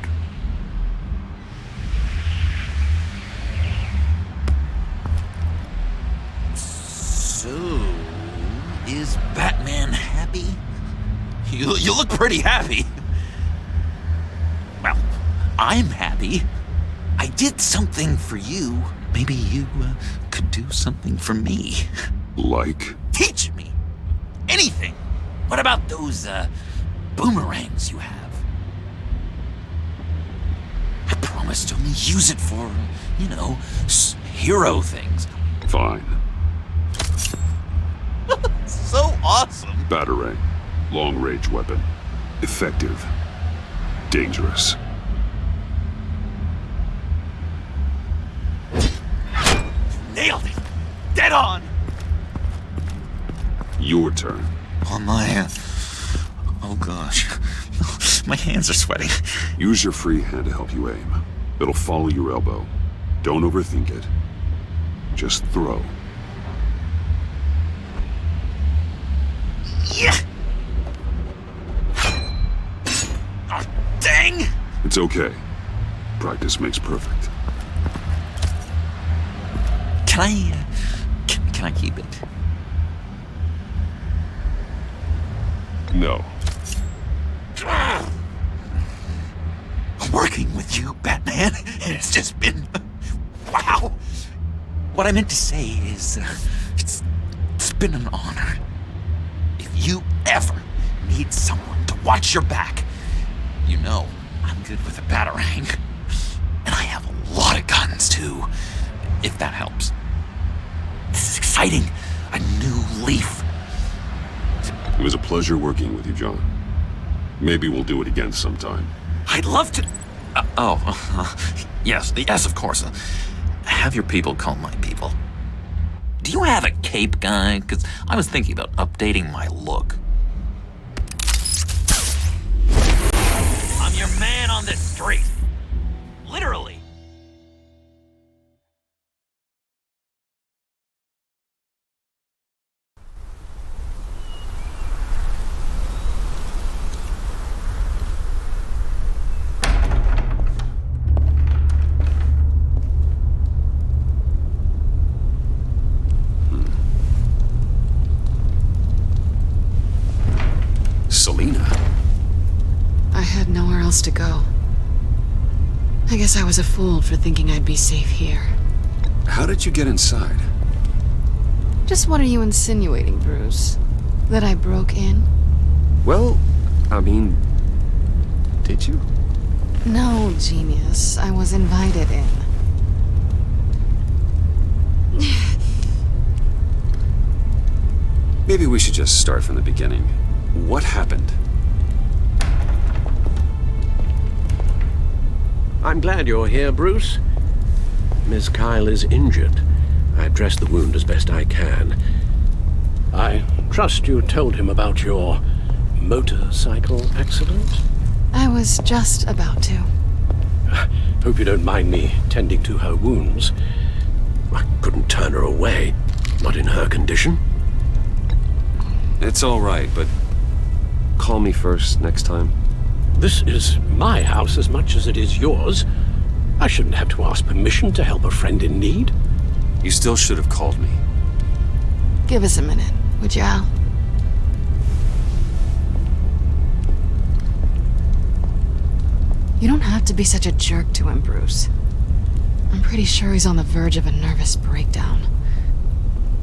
So, is Batman happy? You look pretty happy. Well, I'm happy. I did something for you. Maybe you could do something for me. Like? Teach me. Anything. What about those boomerangs you have? I promise to only use it for, you know, hero things. Fine. So awesome. Batarang. Long-range weapon. Effective. Dangerous. Nailed it. Dead on. Your turn. Oh my... Oh gosh. My hands are sweating. Use your free hand to help you aim. It'll follow your elbow. Don't overthink it. Just throw. Yeah. Oh, dang! It's okay. Practice makes perfect. Can I keep it? No. Working with you, Batman, it's just been... Wow! What I meant to say is, it's been an honor. If you ever need someone to watch your back, you know I'm good with a batarang. And I have a lot of guns, too, if that helps. This is exciting. A new leaf. It was a pleasure working with you, John. Maybe we'll do it again sometime. I'd love to... Yes, of course. Have your people call my people. Do you have a cape, guy? Because I was thinking about updating my look. I'm your man on this street. Literally. Selina? I had nowhere else to go. I guess I was a fool for thinking I'd be safe here. How did you get inside? Just what are you insinuating, Bruce? That I broke in? Well, I mean, did you? No, genius. I was invited in. Maybe we should just start from the beginning. What happened? I'm glad you're here, Bruce. Miss Kyle is injured. I dressed the wound as best I can. I trust you told him about your motorcycle accident? I was just about to. Hope you don't mind me tending to her wounds. I couldn't turn her away, not in her condition. It's all right, but call me first next time. This is my house as much as it is yours. I shouldn't have to ask permission to help a friend in need. You still should have called me. Give us a minute, would you, Al? You don't have to be such a jerk to him, Bruce. I'm pretty sure he's on the verge of a nervous breakdown.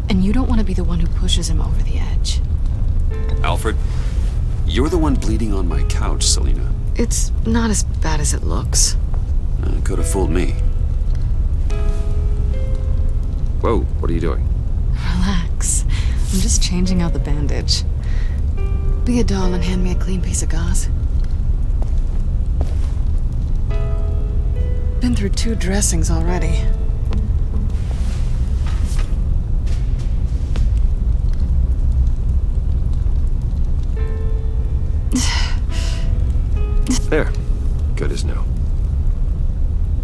And you don't want to be the one who pushes him over the edge. Alfred, you're the one bleeding on my couch, Selina. It's not as bad as it looks. Could have fooled me. Whoa, what are you doing? Relax. I'm just changing out the bandage. Be a doll and hand me a clean piece of gauze. Been through 2 dressings already. There. Good as new.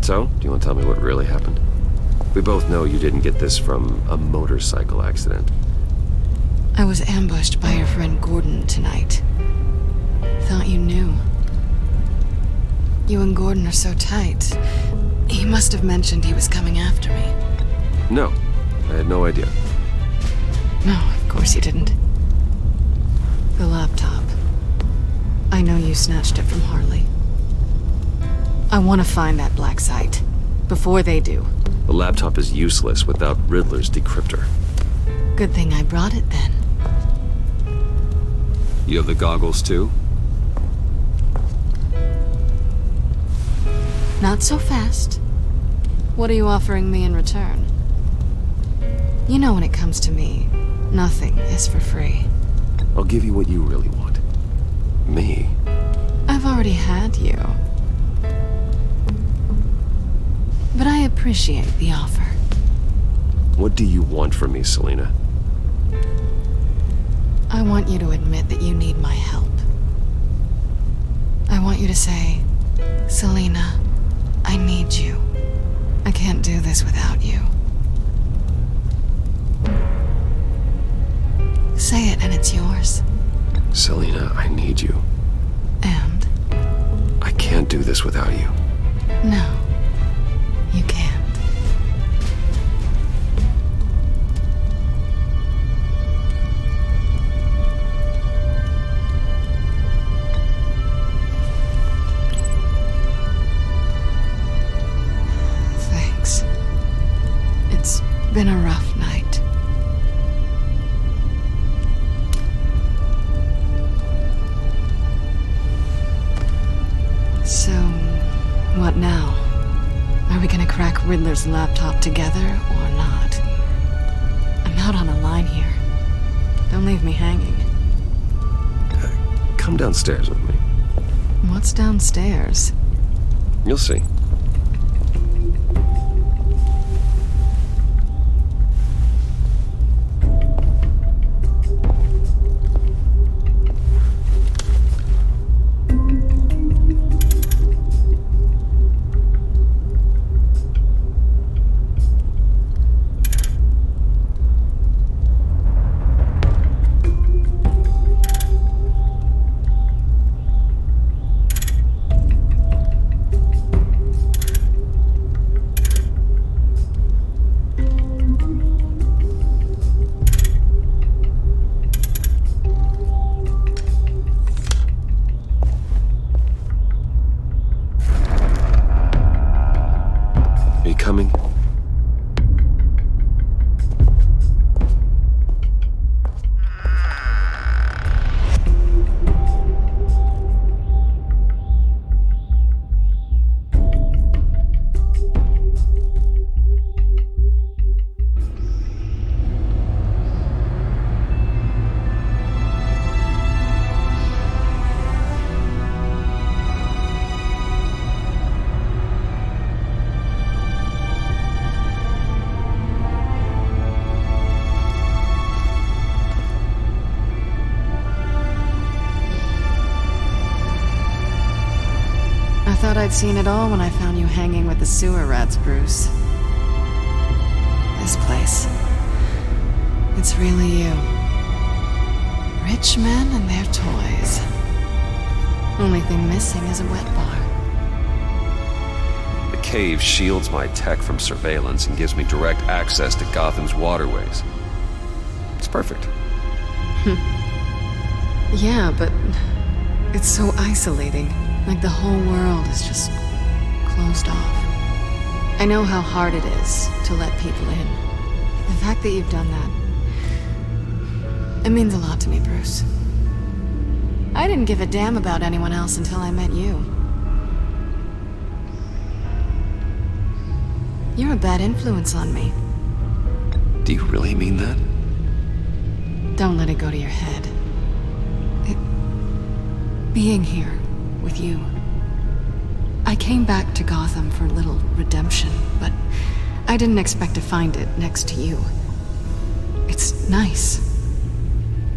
So, do you want to tell me what really happened? We both know you didn't get this from a motorcycle accident. I was ambushed by your friend Gordon tonight. Thought you knew. You and Gordon are so tight. He must have mentioned he was coming after me. No, I had no idea. No, of course you didn't. The laptop. I know you snatched it from Harley. I want to find that black site. Before they do. The laptop is useless without Riddler's decryptor. Good thing I brought it then. You have the goggles too? Not so fast. What are you offering me in return? You know when it comes to me, nothing is for free. I'll give you what you really want. Me? I've already had you. But I appreciate the offer. What do you want from me, Selina? I want you to admit that you need my help. I want you to say, Selina, I need you. I can't do this without you. Say it and it's yours. Selina, I need you. And? I can't do this without you. No, you can't. Thanks. It's been a rough night. So, what now? Are we gonna crack Riddler's laptop together or not? I'm out on a line here. Don't leave me hanging. Come downstairs with me. What's downstairs? You'll see. Coming? I thought I'd seen it all when I found you hanging with the sewer rats, Bruce. This place. It's really you. Rich men and their toys. Only thing missing is a wet bar. The cave shields my tech from surveillance and gives me direct access to Gotham's waterways. It's perfect. Yeah, but it's so isolating. Like the whole world is just closed off. I know how hard it is to let people in. The fact that you've done that, it means a lot to me, Bruce. I didn't give a damn about anyone else until I met you. You're a bad influence on me. Do you really mean that? Don't let it go to your head. Being here with you. I came back to Gotham for a little redemption, but I didn't expect to find it next to you. It's nice.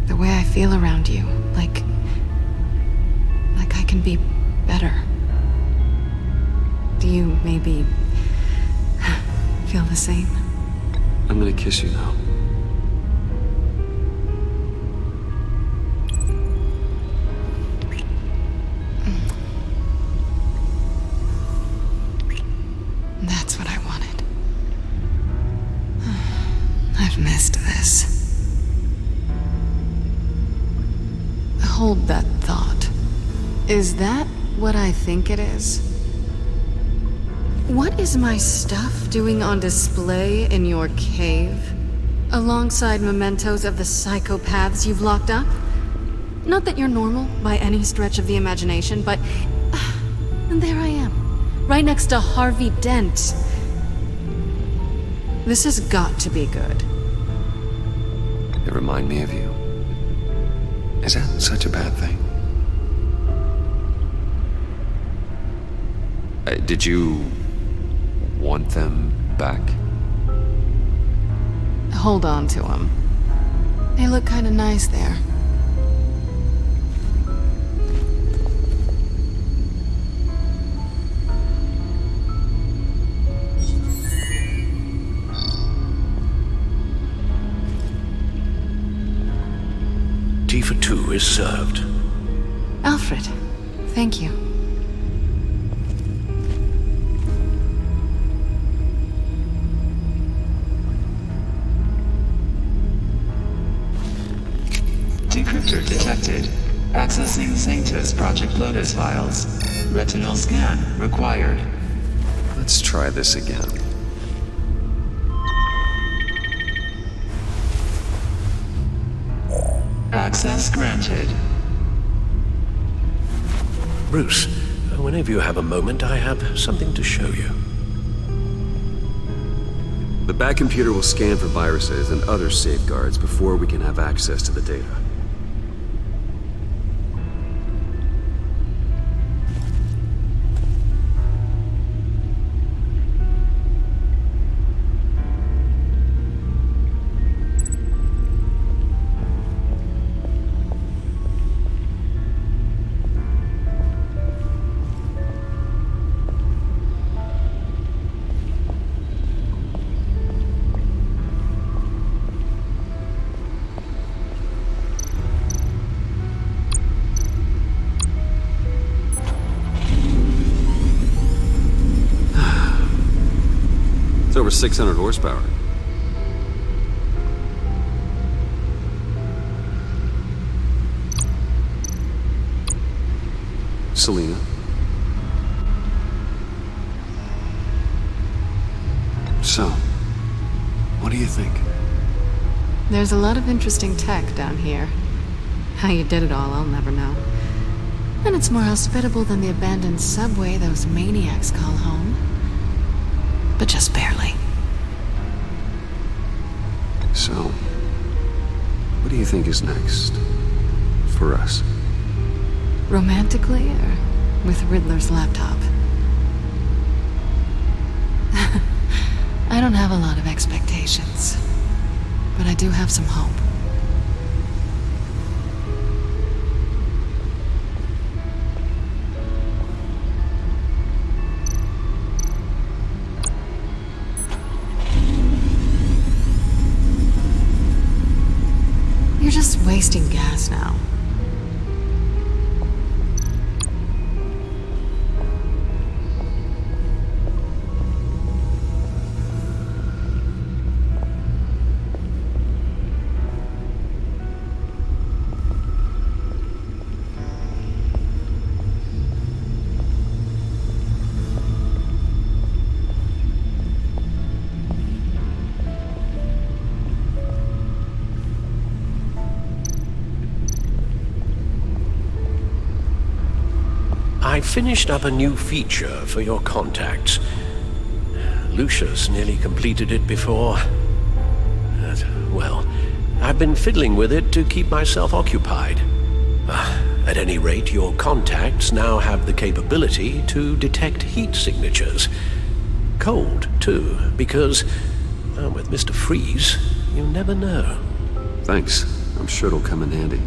The way I feel around you, like I can be better. Do you maybe feel the same? I'm gonna kiss you now. That's what I wanted. I've missed this. Hold that thought. Is that what I think it is? What is my stuff doing on display in your cave? Alongside mementos of the psychopaths you've locked up? Not that you're normal by any stretch of the imagination, but... and there I am. Right next to Harvey Dent. This has got to be good. They remind me of you. Is that such a bad thing? Did you want them back? Hold on to them. They look kind of nice there. Tea for two is served. Alfred, thank you. Decryptor detected. Accessing Sanctus Project Lotus files. Retinal scan required. Let's try this again. Access granted. Bruce, whenever you have a moment, I have something to show you. The back computer will scan for viruses and other safeguards before we can have access to the data. It's over 600 horsepower. Selena. So, what do you think? There's a lot of interesting tech down here. How you did it all, I'll never know. And it's more hospitable than the abandoned subway those maniacs call home. But just barely. So, what do you think is next? For us? Romantically, or with Riddler's laptop? I don't have a lot of expectations. But I do have some hope. You're just wasting gas now. finished up a new feature for your contacts. Lucius nearly completed it before. Well, I've been fiddling with it to keep myself occupied. At any rate, your contacts now have the capability to detect heat signatures. Cold, too, because, with Mr. Freeze, you never know. Thanks. I'm sure it'll come in handy.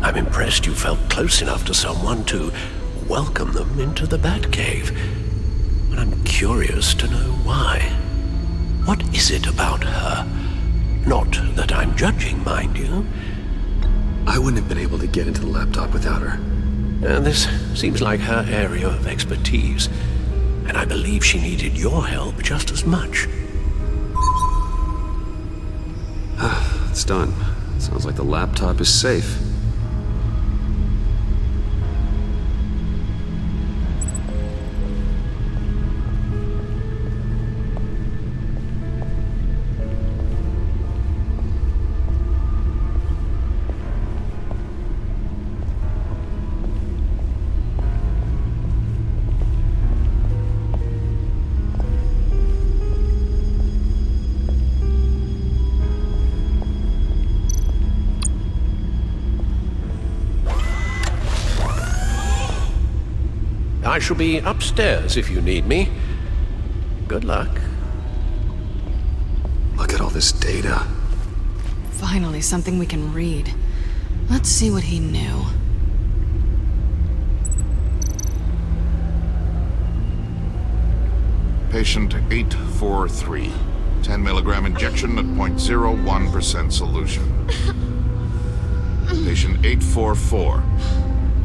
I'm impressed you felt close enough to someone to welcome them into the Batcave. But I'm curious to know why. What is it about her? Not that I'm judging, mind you. I wouldn't have been able to get into the laptop without her. This seems like her area of expertise, and I believe she needed your help just as much. It's done. Sounds like the laptop is safe. I shall be upstairs if you need me. Good luck. Look at all this data. Finally, something we can read. Let's see what he knew. Patient 843. 10 milligram injection at 0.01% solution. Patient 844.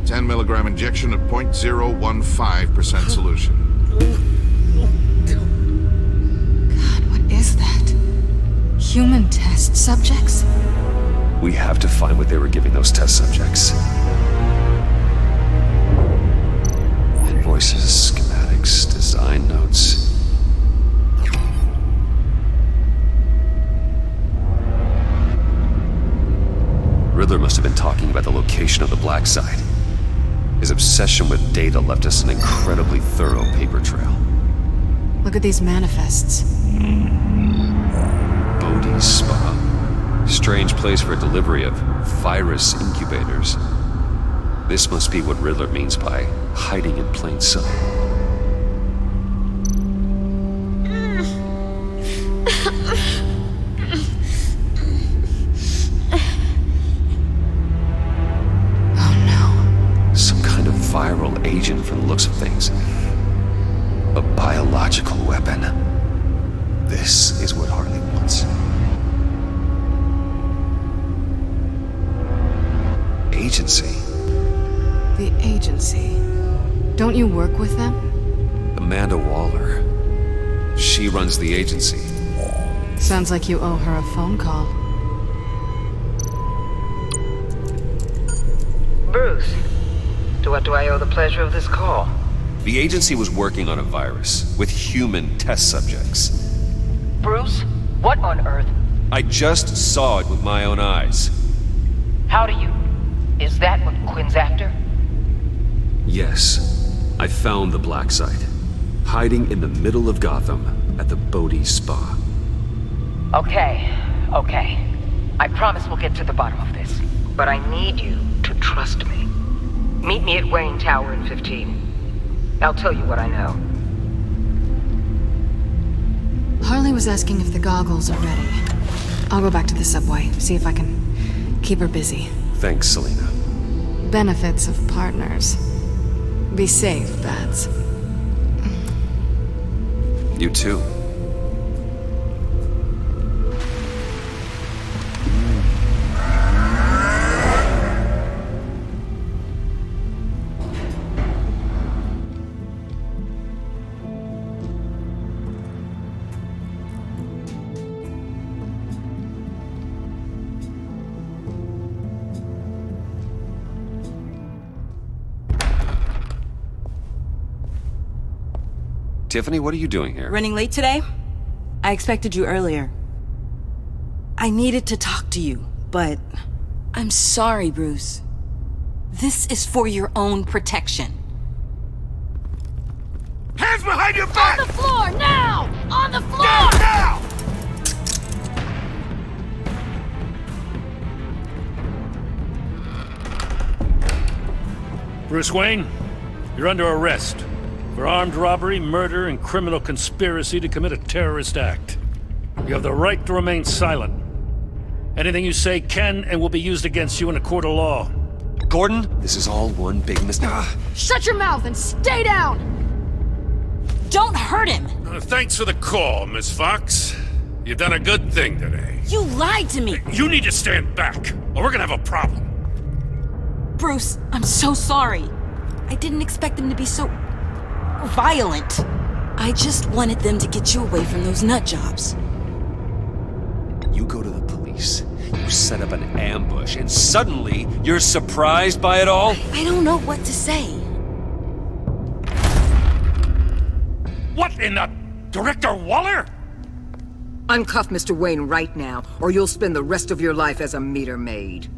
10 milligram injection at 0.015% solution. God, what is that? Human test subjects? We have to find what they were giving those test subjects. Invoices, schematics, design notes. Riddler must have been talking about the location of the black site. His obsession with data left us an incredibly thorough paper trail. Look at these manifests. Bodhi's Spa. Strange place for a delivery of virus incubators. This must be what Riddler means by hiding in plain sight. Viral agent from the looks of things. A biological weapon. This is what Harley wants. Agency. The agency. Don't you work with them? Amanda Waller. She runs the agency. Sounds like you owe her a phone call. Bruce. To what do I owe the pleasure of this call? The agency was working on a virus with human test subjects. Bruce? What on earth? I just saw it with my own eyes. How do you... Is that what Quinn's after? Yes. I found the black site. Hiding in the middle of Gotham at the Bodhi Spa. Okay. I promise we'll get to the bottom of this. But I need you to trust me. Meet me at Wayne Tower in 15. I'll tell you what I know. Harley was asking if the goggles are ready. I'll go back to the subway, see if I can keep her busy. Thanks, Selena. Benefits of partners. Be safe, Bats. You too. Tiffany, what are you doing here? Running late today? I expected you earlier. I needed to talk to you, but I'm sorry, Bruce. This is for your own protection. hands behind your back! On the floor, now! On the floor! Now! Bruce Wayne, you're under arrest for armed robbery, murder, and criminal conspiracy to commit a terrorist act. You have the right to remain silent. Anything you say can and will be used against you in a court of law. Gordon, this is all one big mistake. Shut your mouth and stay down! Don't hurt him! Thanks for the call, Miss Fox. You've done a good thing today. You lied to me! You need to stand back, or we're gonna have a problem. Bruce, I'm so sorry. I didn't expect them to be so violent. I just wanted them to get you away from those nut jobs. You go to the police, you set up an ambush, and suddenly you're surprised by it all? I don't know what to say. What in the... Director Waller? Uncuff Mr. Wayne right now, or you'll spend the rest of your life as a meter maid.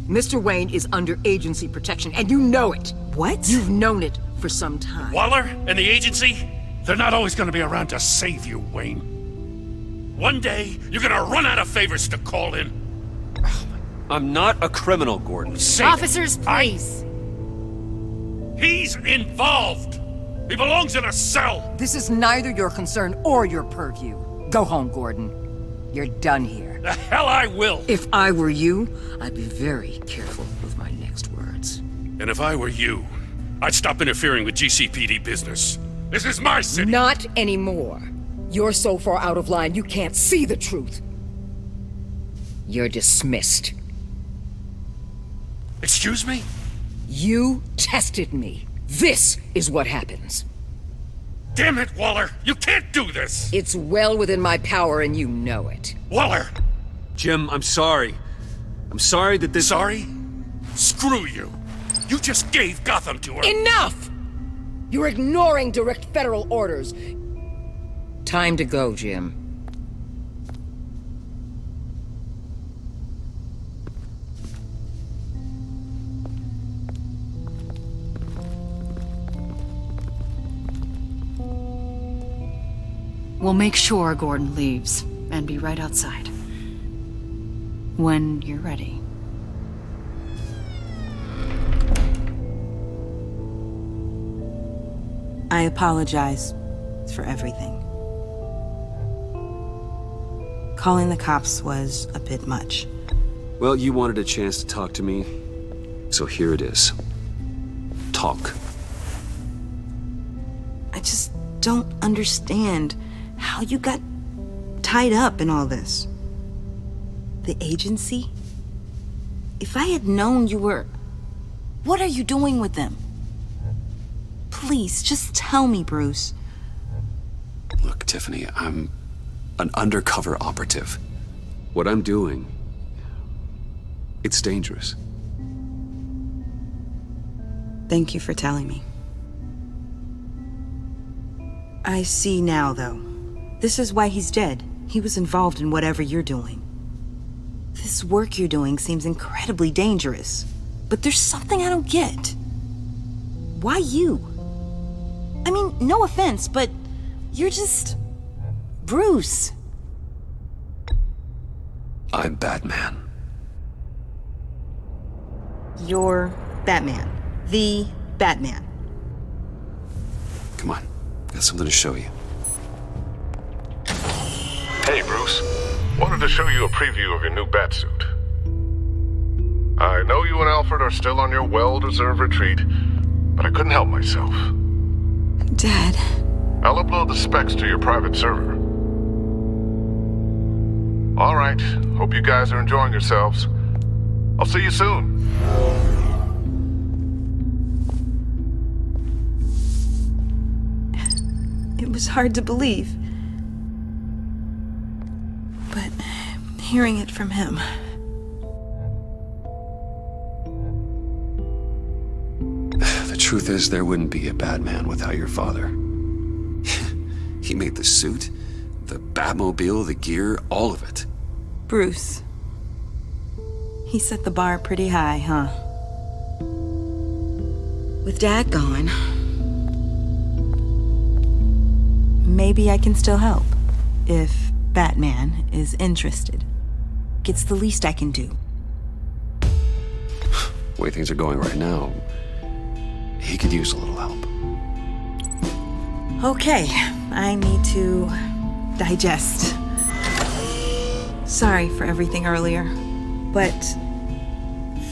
Mr. Wayne is under agency protection, and you know it. What? You've known it for some time. Waller and the agency? They're not always gonna be around to save you, Wayne. One day, you're gonna run out of favors to call in. I'm not a criminal, Gordon. Officers, please. He's involved. He belongs in a cell. This is neither your concern or your purview. Go home, Gordon. You're done here. The hell I will. If I were you, I'd be very careful with my next words. And if I were you, I'd stop interfering with GCPD business. This is my city. Not anymore. You're so far out of line, you can't see the truth. You're dismissed. Excuse me? You tested me. This is what happens. Damn it, Waller! You can't do this! It's well within my power and you know it. Waller! Jim, I'm sorry. I'm sorry that this... Sorry? Screw you! You just gave Gotham to her! Enough! You're ignoring direct federal orders. Time to go, Jim. We'll make sure Gordon leaves, and be right outside. When you're ready. I apologize for everything. Calling the cops was a bit much. Well, you wanted a chance to talk to me, so here it is. Talk. I just don't understand how you got tied up in all this. The agency? If I had known you were... What are you doing with them? Please, just tell me, Bruce. Look, Tiffany, I'm an undercover operative. What I'm doing, it's dangerous. Thank you for telling me. I see now, though. This is why he's dead. He was involved in whatever you're doing. This work you're doing seems incredibly dangerous. But there's something I don't get. Why you? I mean, no offense, but you're just... Bruce. I'm Batman. You're Batman. The Batman. Come on, got something to show you. Hey, Bruce. Wanted to show you a preview of your new Batsuit. I know you and Alfred are still on your well-deserved retreat, but I couldn't help myself. Dad. I'll upload the specs to your private server. All right. Hope you guys are enjoying yourselves. I'll see you soon. It was hard to believe. But hearing it from him... The truth is, there wouldn't be a Batman without your father. He made the suit, the Batmobile, the gear, all of it. Bruce. He set the bar pretty high, huh? With Dad gone, maybe I can still help. If Batman is interested. It's the least I can do. The way things are going right now, he could use a little help. Okay, I need to digest. Sorry for everything earlier, but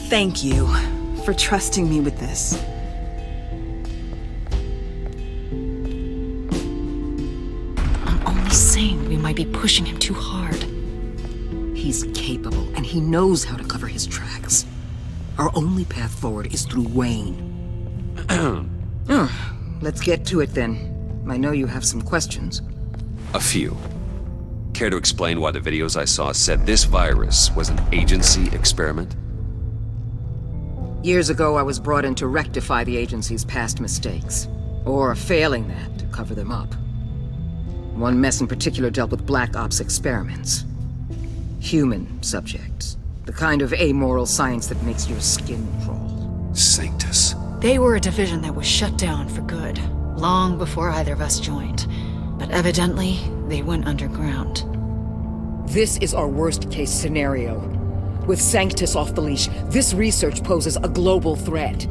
thank you for trusting me with this. I'm only saying we might be pushing him too hard. He's capable, and he knows how to cover his tracks. Our only path forward is through Wayne. Let's get to it then. I know you have some questions. A few. Care to explain why the videos I saw said this virus was an agency experiment? Years ago, I was brought in to rectify the agency's past mistakes. Or failing that, to cover them up. One mess in particular dealt with Black Ops experiments. Human subjects. The kind of amoral science that makes your skin crawl. Sanctus. They were a division that was shut down for good, long before either of us joined. But evidently, they went underground. This is our worst-case scenario. With Sanctus off the leash, this research poses a global threat.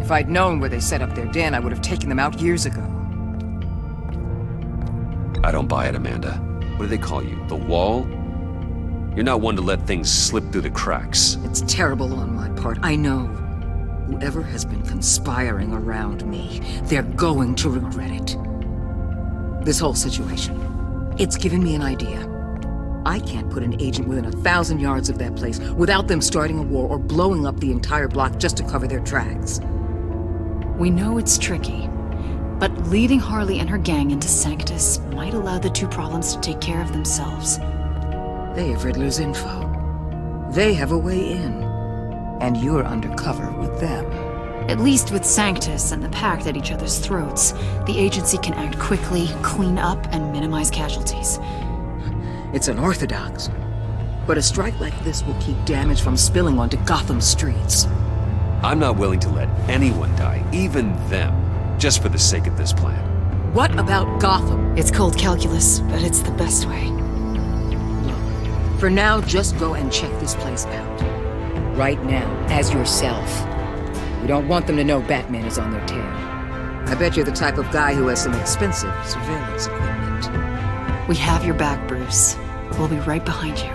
If I'd known where they set up their den, I would have taken them out years ago. I don't buy it, Amanda. What do they call you? The Wall? You're not one to let things slip through the cracks. It's terrible on my part, I know. Whoever has been conspiring around me, they're going to regret it. This whole situation, it's given me an idea. I can't put an agent within 1,000 yards of that place without them starting a war or blowing up the entire block just to cover their tracks. We know it's tricky, but leading Harley and her gang into Sanctus might allow the two problems to take care of themselves. They have Riddler's info. They have a way in. And you're undercover with them. At least with Sanctus and the Pact at each other's throats, the agency can act quickly, clean up, and minimize casualties. It's unorthodox. But a strike like this will keep damage from spilling onto Gotham streets. I'm not willing to let anyone die, even them, just for the sake of this plan. What about Gotham? It's cold calculus, but it's the best way. For now, just go and check this place out. Right now, as yourself. We don't want them to know Batman is on their tail. I bet you're the type of guy who has some expensive surveillance equipment. We have your back, Bruce. We'll be right behind you.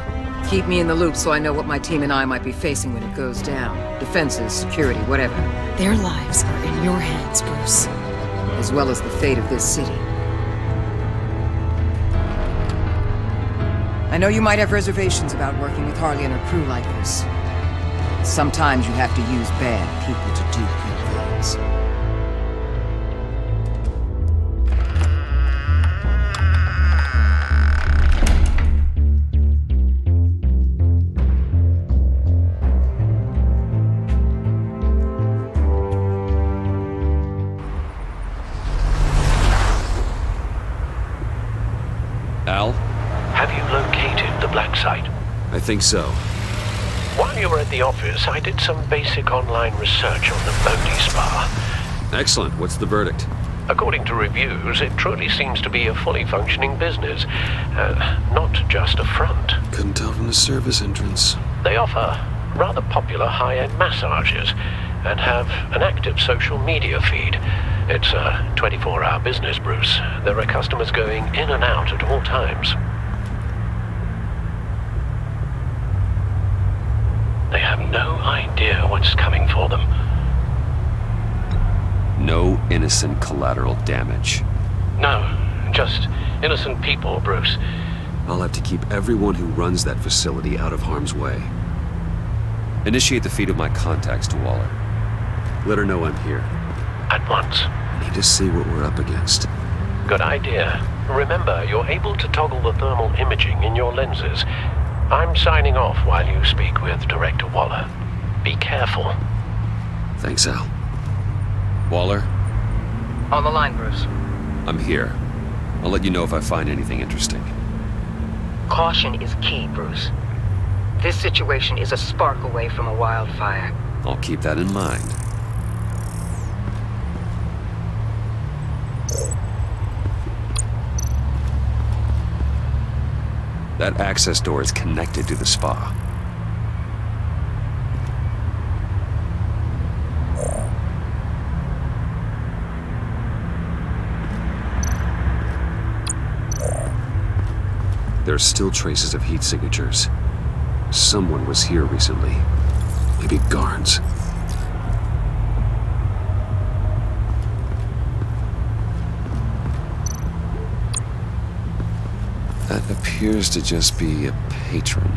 Keep me in the loop so I know what my team and I might be facing when it goes down. Defenses, security, whatever. Their lives are in your hands, Bruce. As well as the fate of this city. I know you might have reservations about working with Harley and her crew like this. Sometimes you have to use bad people to do good things. Al? Have you located the black site? I think so. While you were at the office, I did some basic online research on the Bodhi Spa. Excellent. What's the verdict? According to reviews, it truly seems to be a fully functioning business, not just a front. Couldn't tell from the service entrance. They offer rather popular high-end massages and have an active social media feed. It's a 24-hour business, Bruce. There are customers going in and out at all times. They have no idea what's coming for them. No innocent collateral damage. No, just innocent people, Bruce. I'll have to keep everyone who runs that facility out of harm's way. Initiate the feed of my contacts to Waller. Let her know I'm here. At once. Need to see what we're up against. Good idea. Remember, you're able to toggle the thermal imaging in your lenses. I'm signing off while you speak with Director Waller. Be careful. Thanks, Al. Waller? On the line, Bruce. I'm here. I'll let you know if I find anything interesting. Caution is key, Bruce. This situation is a spark away from a wildfire. I'll keep that in mind. That access door is connected to the spa. There are still traces of heat signatures. Someone was here recently. Maybe Garns. That appears to just be a patron.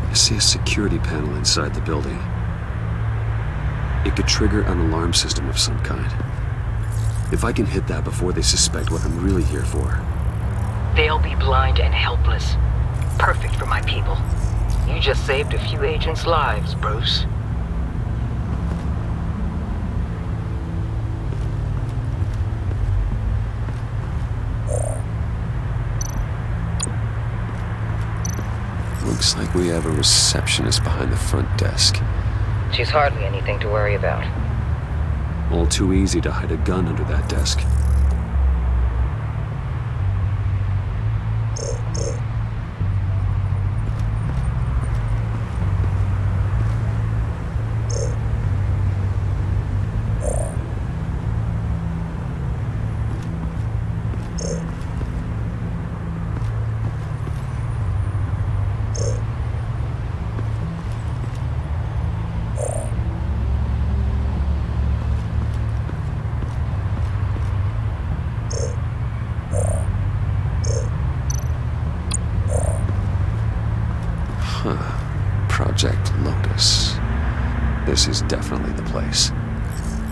I see a security panel inside the building. It could trigger an alarm system of some kind. If I can hit that before they suspect what I'm really here for. They'll be blind and helpless. Perfect for my people. You just saved a few agents' lives, Bruce. Looks like we have a receptionist behind the front desk. She's hardly anything to worry about. All too easy to hide a gun under that desk. Project Lotus. This is definitely the place.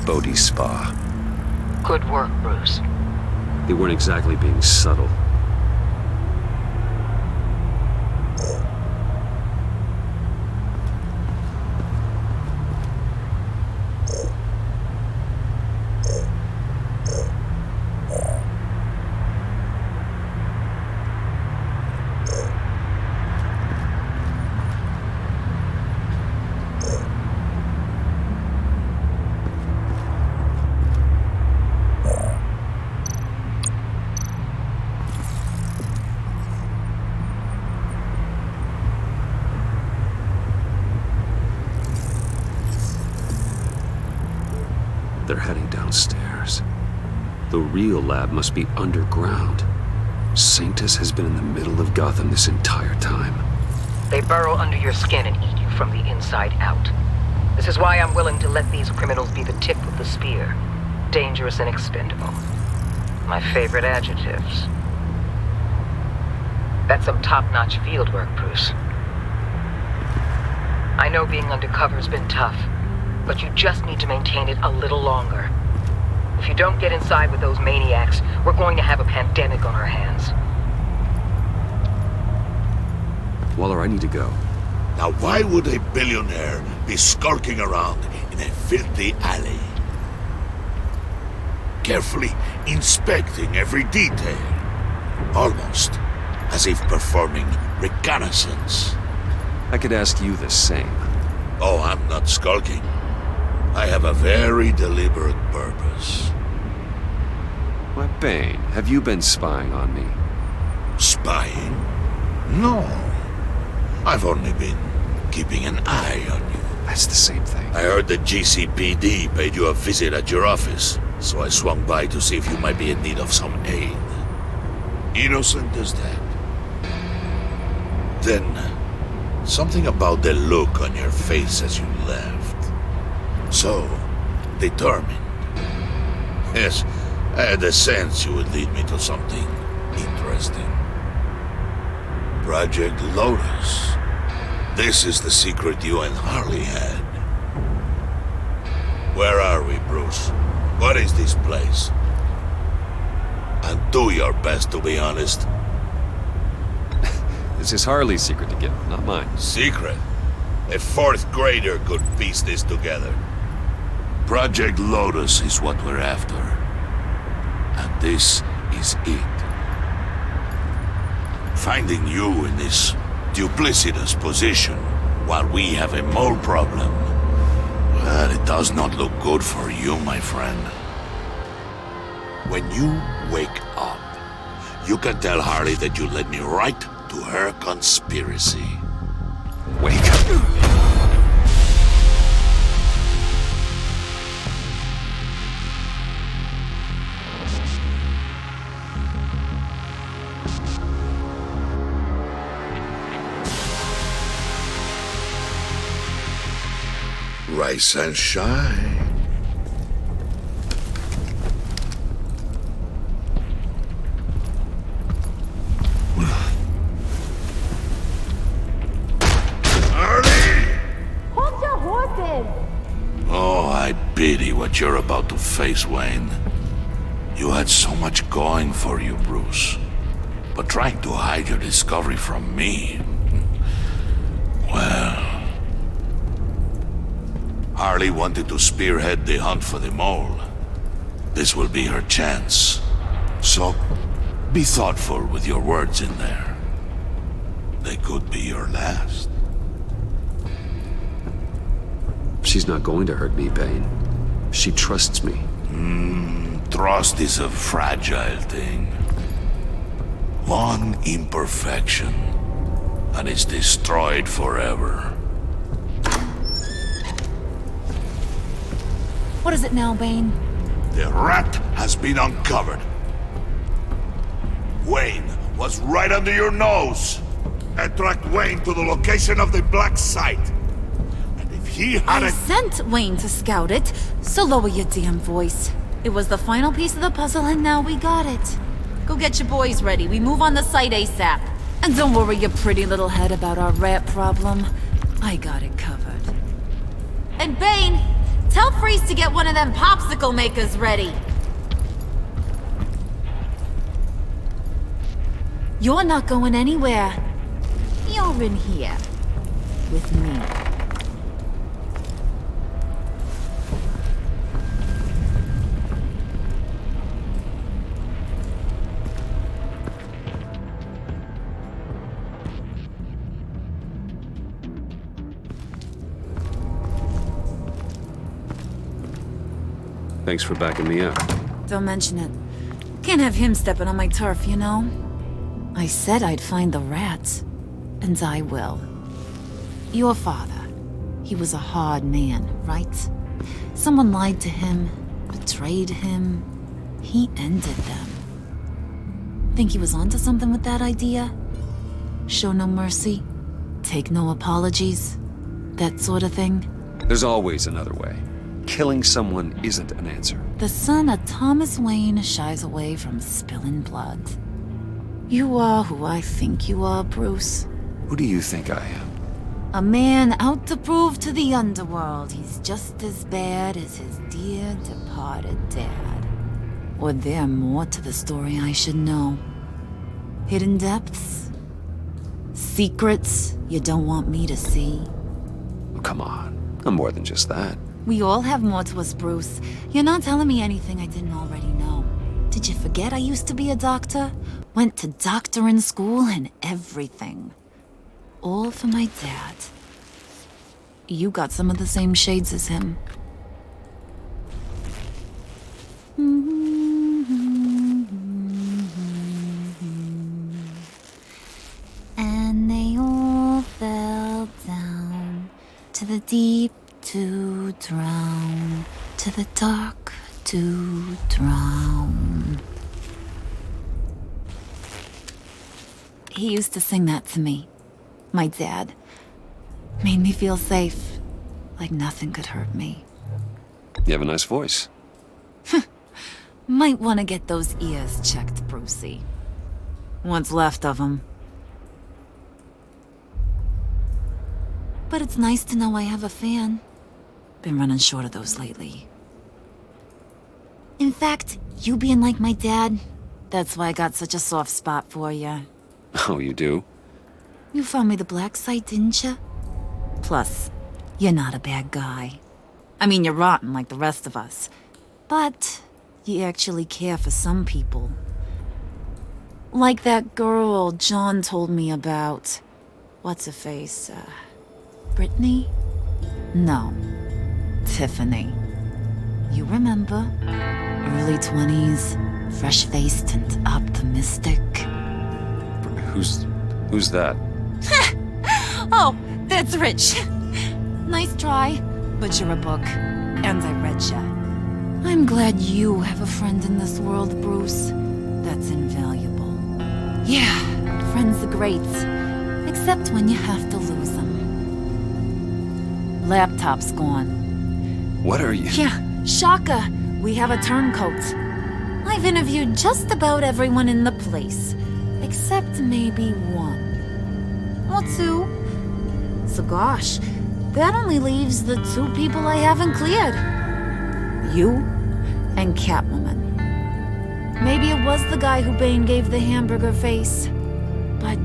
Bodhi's Spa. Good work, Bruce. They weren't exactly being subtle. They're heading downstairs. The real lab must be underground. Sanctus has been in the middle of Gotham this entire time. They burrow under your skin and eat you from the inside out. This is why I'm willing to let these criminals be the tip of the spear. Dangerous and expendable. My favorite adjectives. That's some top-notch field work, Bruce. I know being undercover's been tough, but you just need to maintain it a little longer. If you don't get inside with those maniacs, we're going to have a pandemic on our hands. Waller, I need to go. Now why would a billionaire be skulking around in a filthy alley? Carefully inspecting every detail. Almost as if performing reconnaissance. I could ask you the same. Oh, I'm not skulking. I have a very deliberate purpose. Why, Bane, have you been spying on me? Spying? No. I've only been keeping an eye on you. That's the same thing. I heard the GCPD paid you a visit at your office, so I swung by to see if you might be in need of some aid. Innocent as that. Then, something about the look on your face as you left. So, determined. Yes, I had a sense you would lead me to something interesting. Project Lotus. This is the secret you and Harley had. Where are we, Bruce? What is this place? And do your best to be honest. This is Harley's secret to give, not mine. Secret? A fourth grader could piece this together. Project Lotus is what we're after. And this is it. Finding you in this duplicitous position while we have a mole problem. Well, it does not look good for you, my friend. When you wake up, you can tell Harley that you led me right to her conspiracy. Wake up. Rise and shine. Hold your horses! Oh, I pity what you're about to face, Wayne. You had so much going for you, Bruce. But trying to hide your discovery from me... Well... Harley wanted to spearhead the hunt for the mole. This will be her chance. So, be thoughtful with your words in there. They could be your last. She's not going to hurt me, Bane. She trusts me. Trust is a fragile thing. One imperfection, and it's destroyed forever. What is it now, Bane? The rat has been uncovered. Wayne was right under your nose. Attract Wayne to the location of the black site. And if he had I sent Wayne to scout it, so lower your damn voice. It was the final piece of the puzzle and now we got it. Go get your boys ready. We move on the site ASAP. And don't worry your pretty little head about our rat problem. I got it covered. And Bane, tell Freeze to get one of them popsicle makers ready. You're not going anywhere. You're in here. With me. Thanks for backing me up. Don't mention it. Can't have him stepping on my turf, you know? I said I'd find the rats. And I will. Your father. He was a hard man, right? Someone lied to him, betrayed him. He ended them. Think he was onto something with that idea? Show no mercy? Take no apologies? That sort of thing? There's always another way. Killing someone isn't an answer. The son of Thomas Wayne shies away from spilling blood. You are who I think you are, Bruce. Who do you think I am? A man out to prove to the underworld he's just as bad as his dear departed dad. Or there more to the story I should know. Hidden depths? Secrets you don't want me to see? Oh, come on. I'm more than just that. We all have more to us, Bruce. You're not telling me anything I didn't already know. Did you forget I used to be a doctor? Went to doctoring school and everything. All for my dad. You got some of the same shades as him. And they all fell down to the deep to drown, to the dark to drown. He used to sing that to me. My dad. Made me feel safe. Like nothing could hurt me. You have a nice voice. Might want to get those ears checked, Brucey. What's left of them. But it's nice to know I have a fan. Been running short of those lately. In fact, you being like my dad, that's why I got such a soft spot for you. Oh, you do? You found me the black site, didn't you? Plus, you're not a bad guy. I mean, you're rotten like the rest of us. But you actually care for some people. Like that girl John told me about. What's her face? Brittany? No. Tiffany. You remember? Early 20s, fresh-faced and optimistic. Who's that? Oh, that's Rich. Nice try, but you're a book, and I read ya. I'm glad you have a friend in this world, Bruce. That's invaluable. Yeah, friends are great, except when you have to lose them. Laptop's gone. What are you? Yeah, shocker. We have a turncoat. I've interviewed just about everyone in the place, except maybe one. Or two. So gosh, that only leaves the two people I haven't cleared. You and Catwoman. Maybe it was the guy who Bane gave the hamburger face. But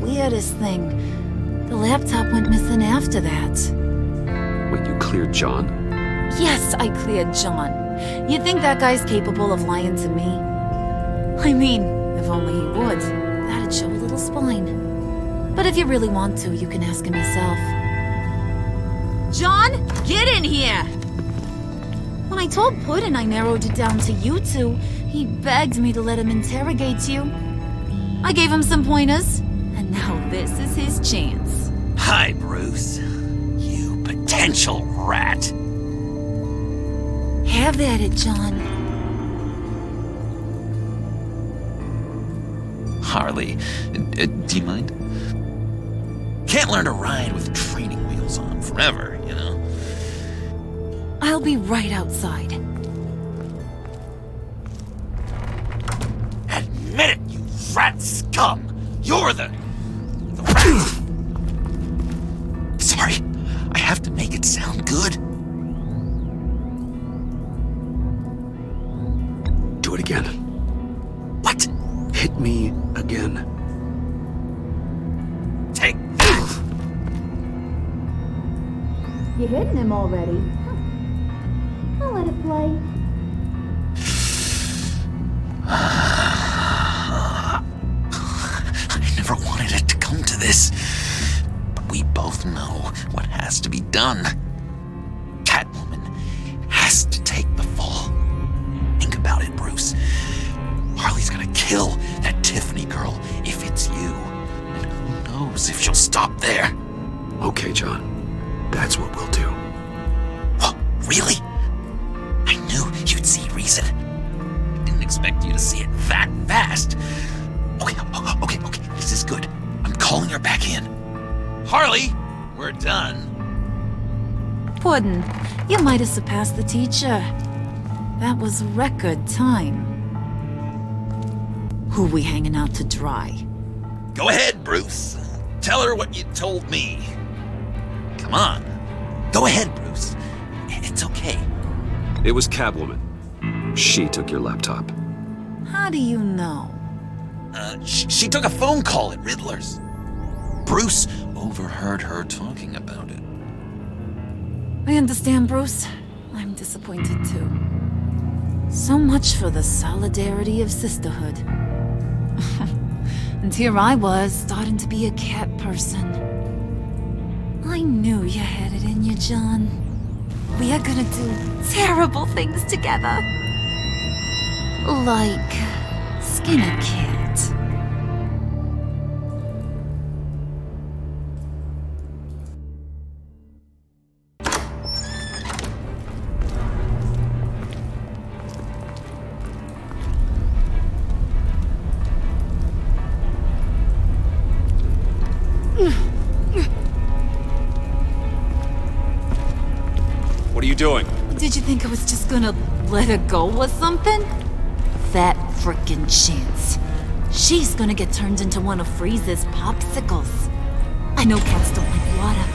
weirdest thing, the laptop went missing after that. Wait, you cleared John? Yes, I cleared John. You think that guy's capable of lying to me? I mean, if only he would. That'd show a little spine. But if you really want to, you can ask him yourself. John, get in here! When I told Puddin' I narrowed it down to you two, he begged me to let him interrogate you. I gave him some pointers, and now this is his chance. Hi, Bruce. You potential rat. Have at it, John. Harley, do you mind? Can't learn to ride with training wheels on forever, you know? I'll be right outside. Admit it, you rat scum! You're the rat! Sorry, I have to make it sound good. Do it again. What? Hit me again. Take that! You hitting him already? I'll let it play. I never wanted it to come to this. But we both know what has to be done. Catwoman has to take the fall. Think about it, Bruce. Harley's gonna kill that Tiffany girl if it's you. And who knows if she'll stop there. Okay, John. That's what we'll do. Oh, really? I knew you'd see reason. I didn't expect you to see it that fast. Okay. This is good. I'm calling her back in. Harley, we're done. Puddin', you might have surpassed the teacher. That was record time. Who we hanging out to dry? Go ahead, Bruce. Tell her what you told me. Come on. Go ahead, Bruce. It's okay. It was Catwoman. She took your laptop. How do you know? She took a phone call at Riddler's. Bruce overheard her talking about it. I understand, Bruce. I'm disappointed too. So much for the solidarity of sisterhood. And here I was, starting to be a cat person. I knew you had it in you, John. We are gonna do terrible things together. Like skin a cat. was just gonna let her go or something? Fat frickin' chance. She's gonna get turned into one of Freeze's popsicles. I know cats don't like water,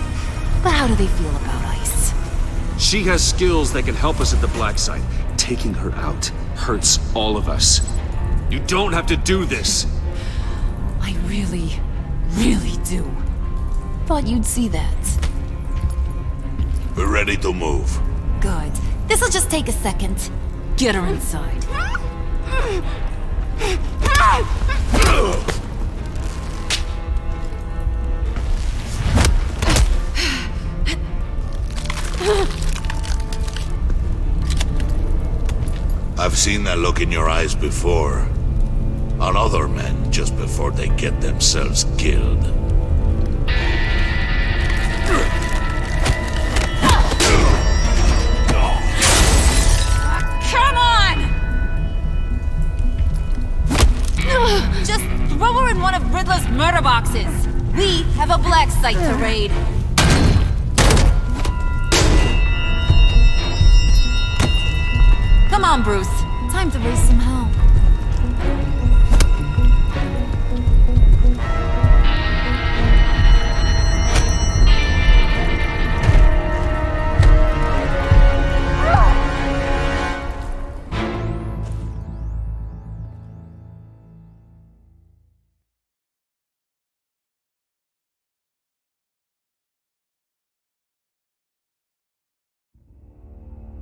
but how do they feel about ice? She has skills that can help us at the black site. Taking her out hurts all of us. You don't have to do this. I really, really do. Thought you'd see that. We're ready to move. Good. This'll just take a second. Get her inside. I've seen that look in your eyes before. On other men, just before they get themselves killed. Come on! Just throw her in one of Riddler's murder boxes. We have a black site to raid. Come on, Bruce. Time to raise some hell.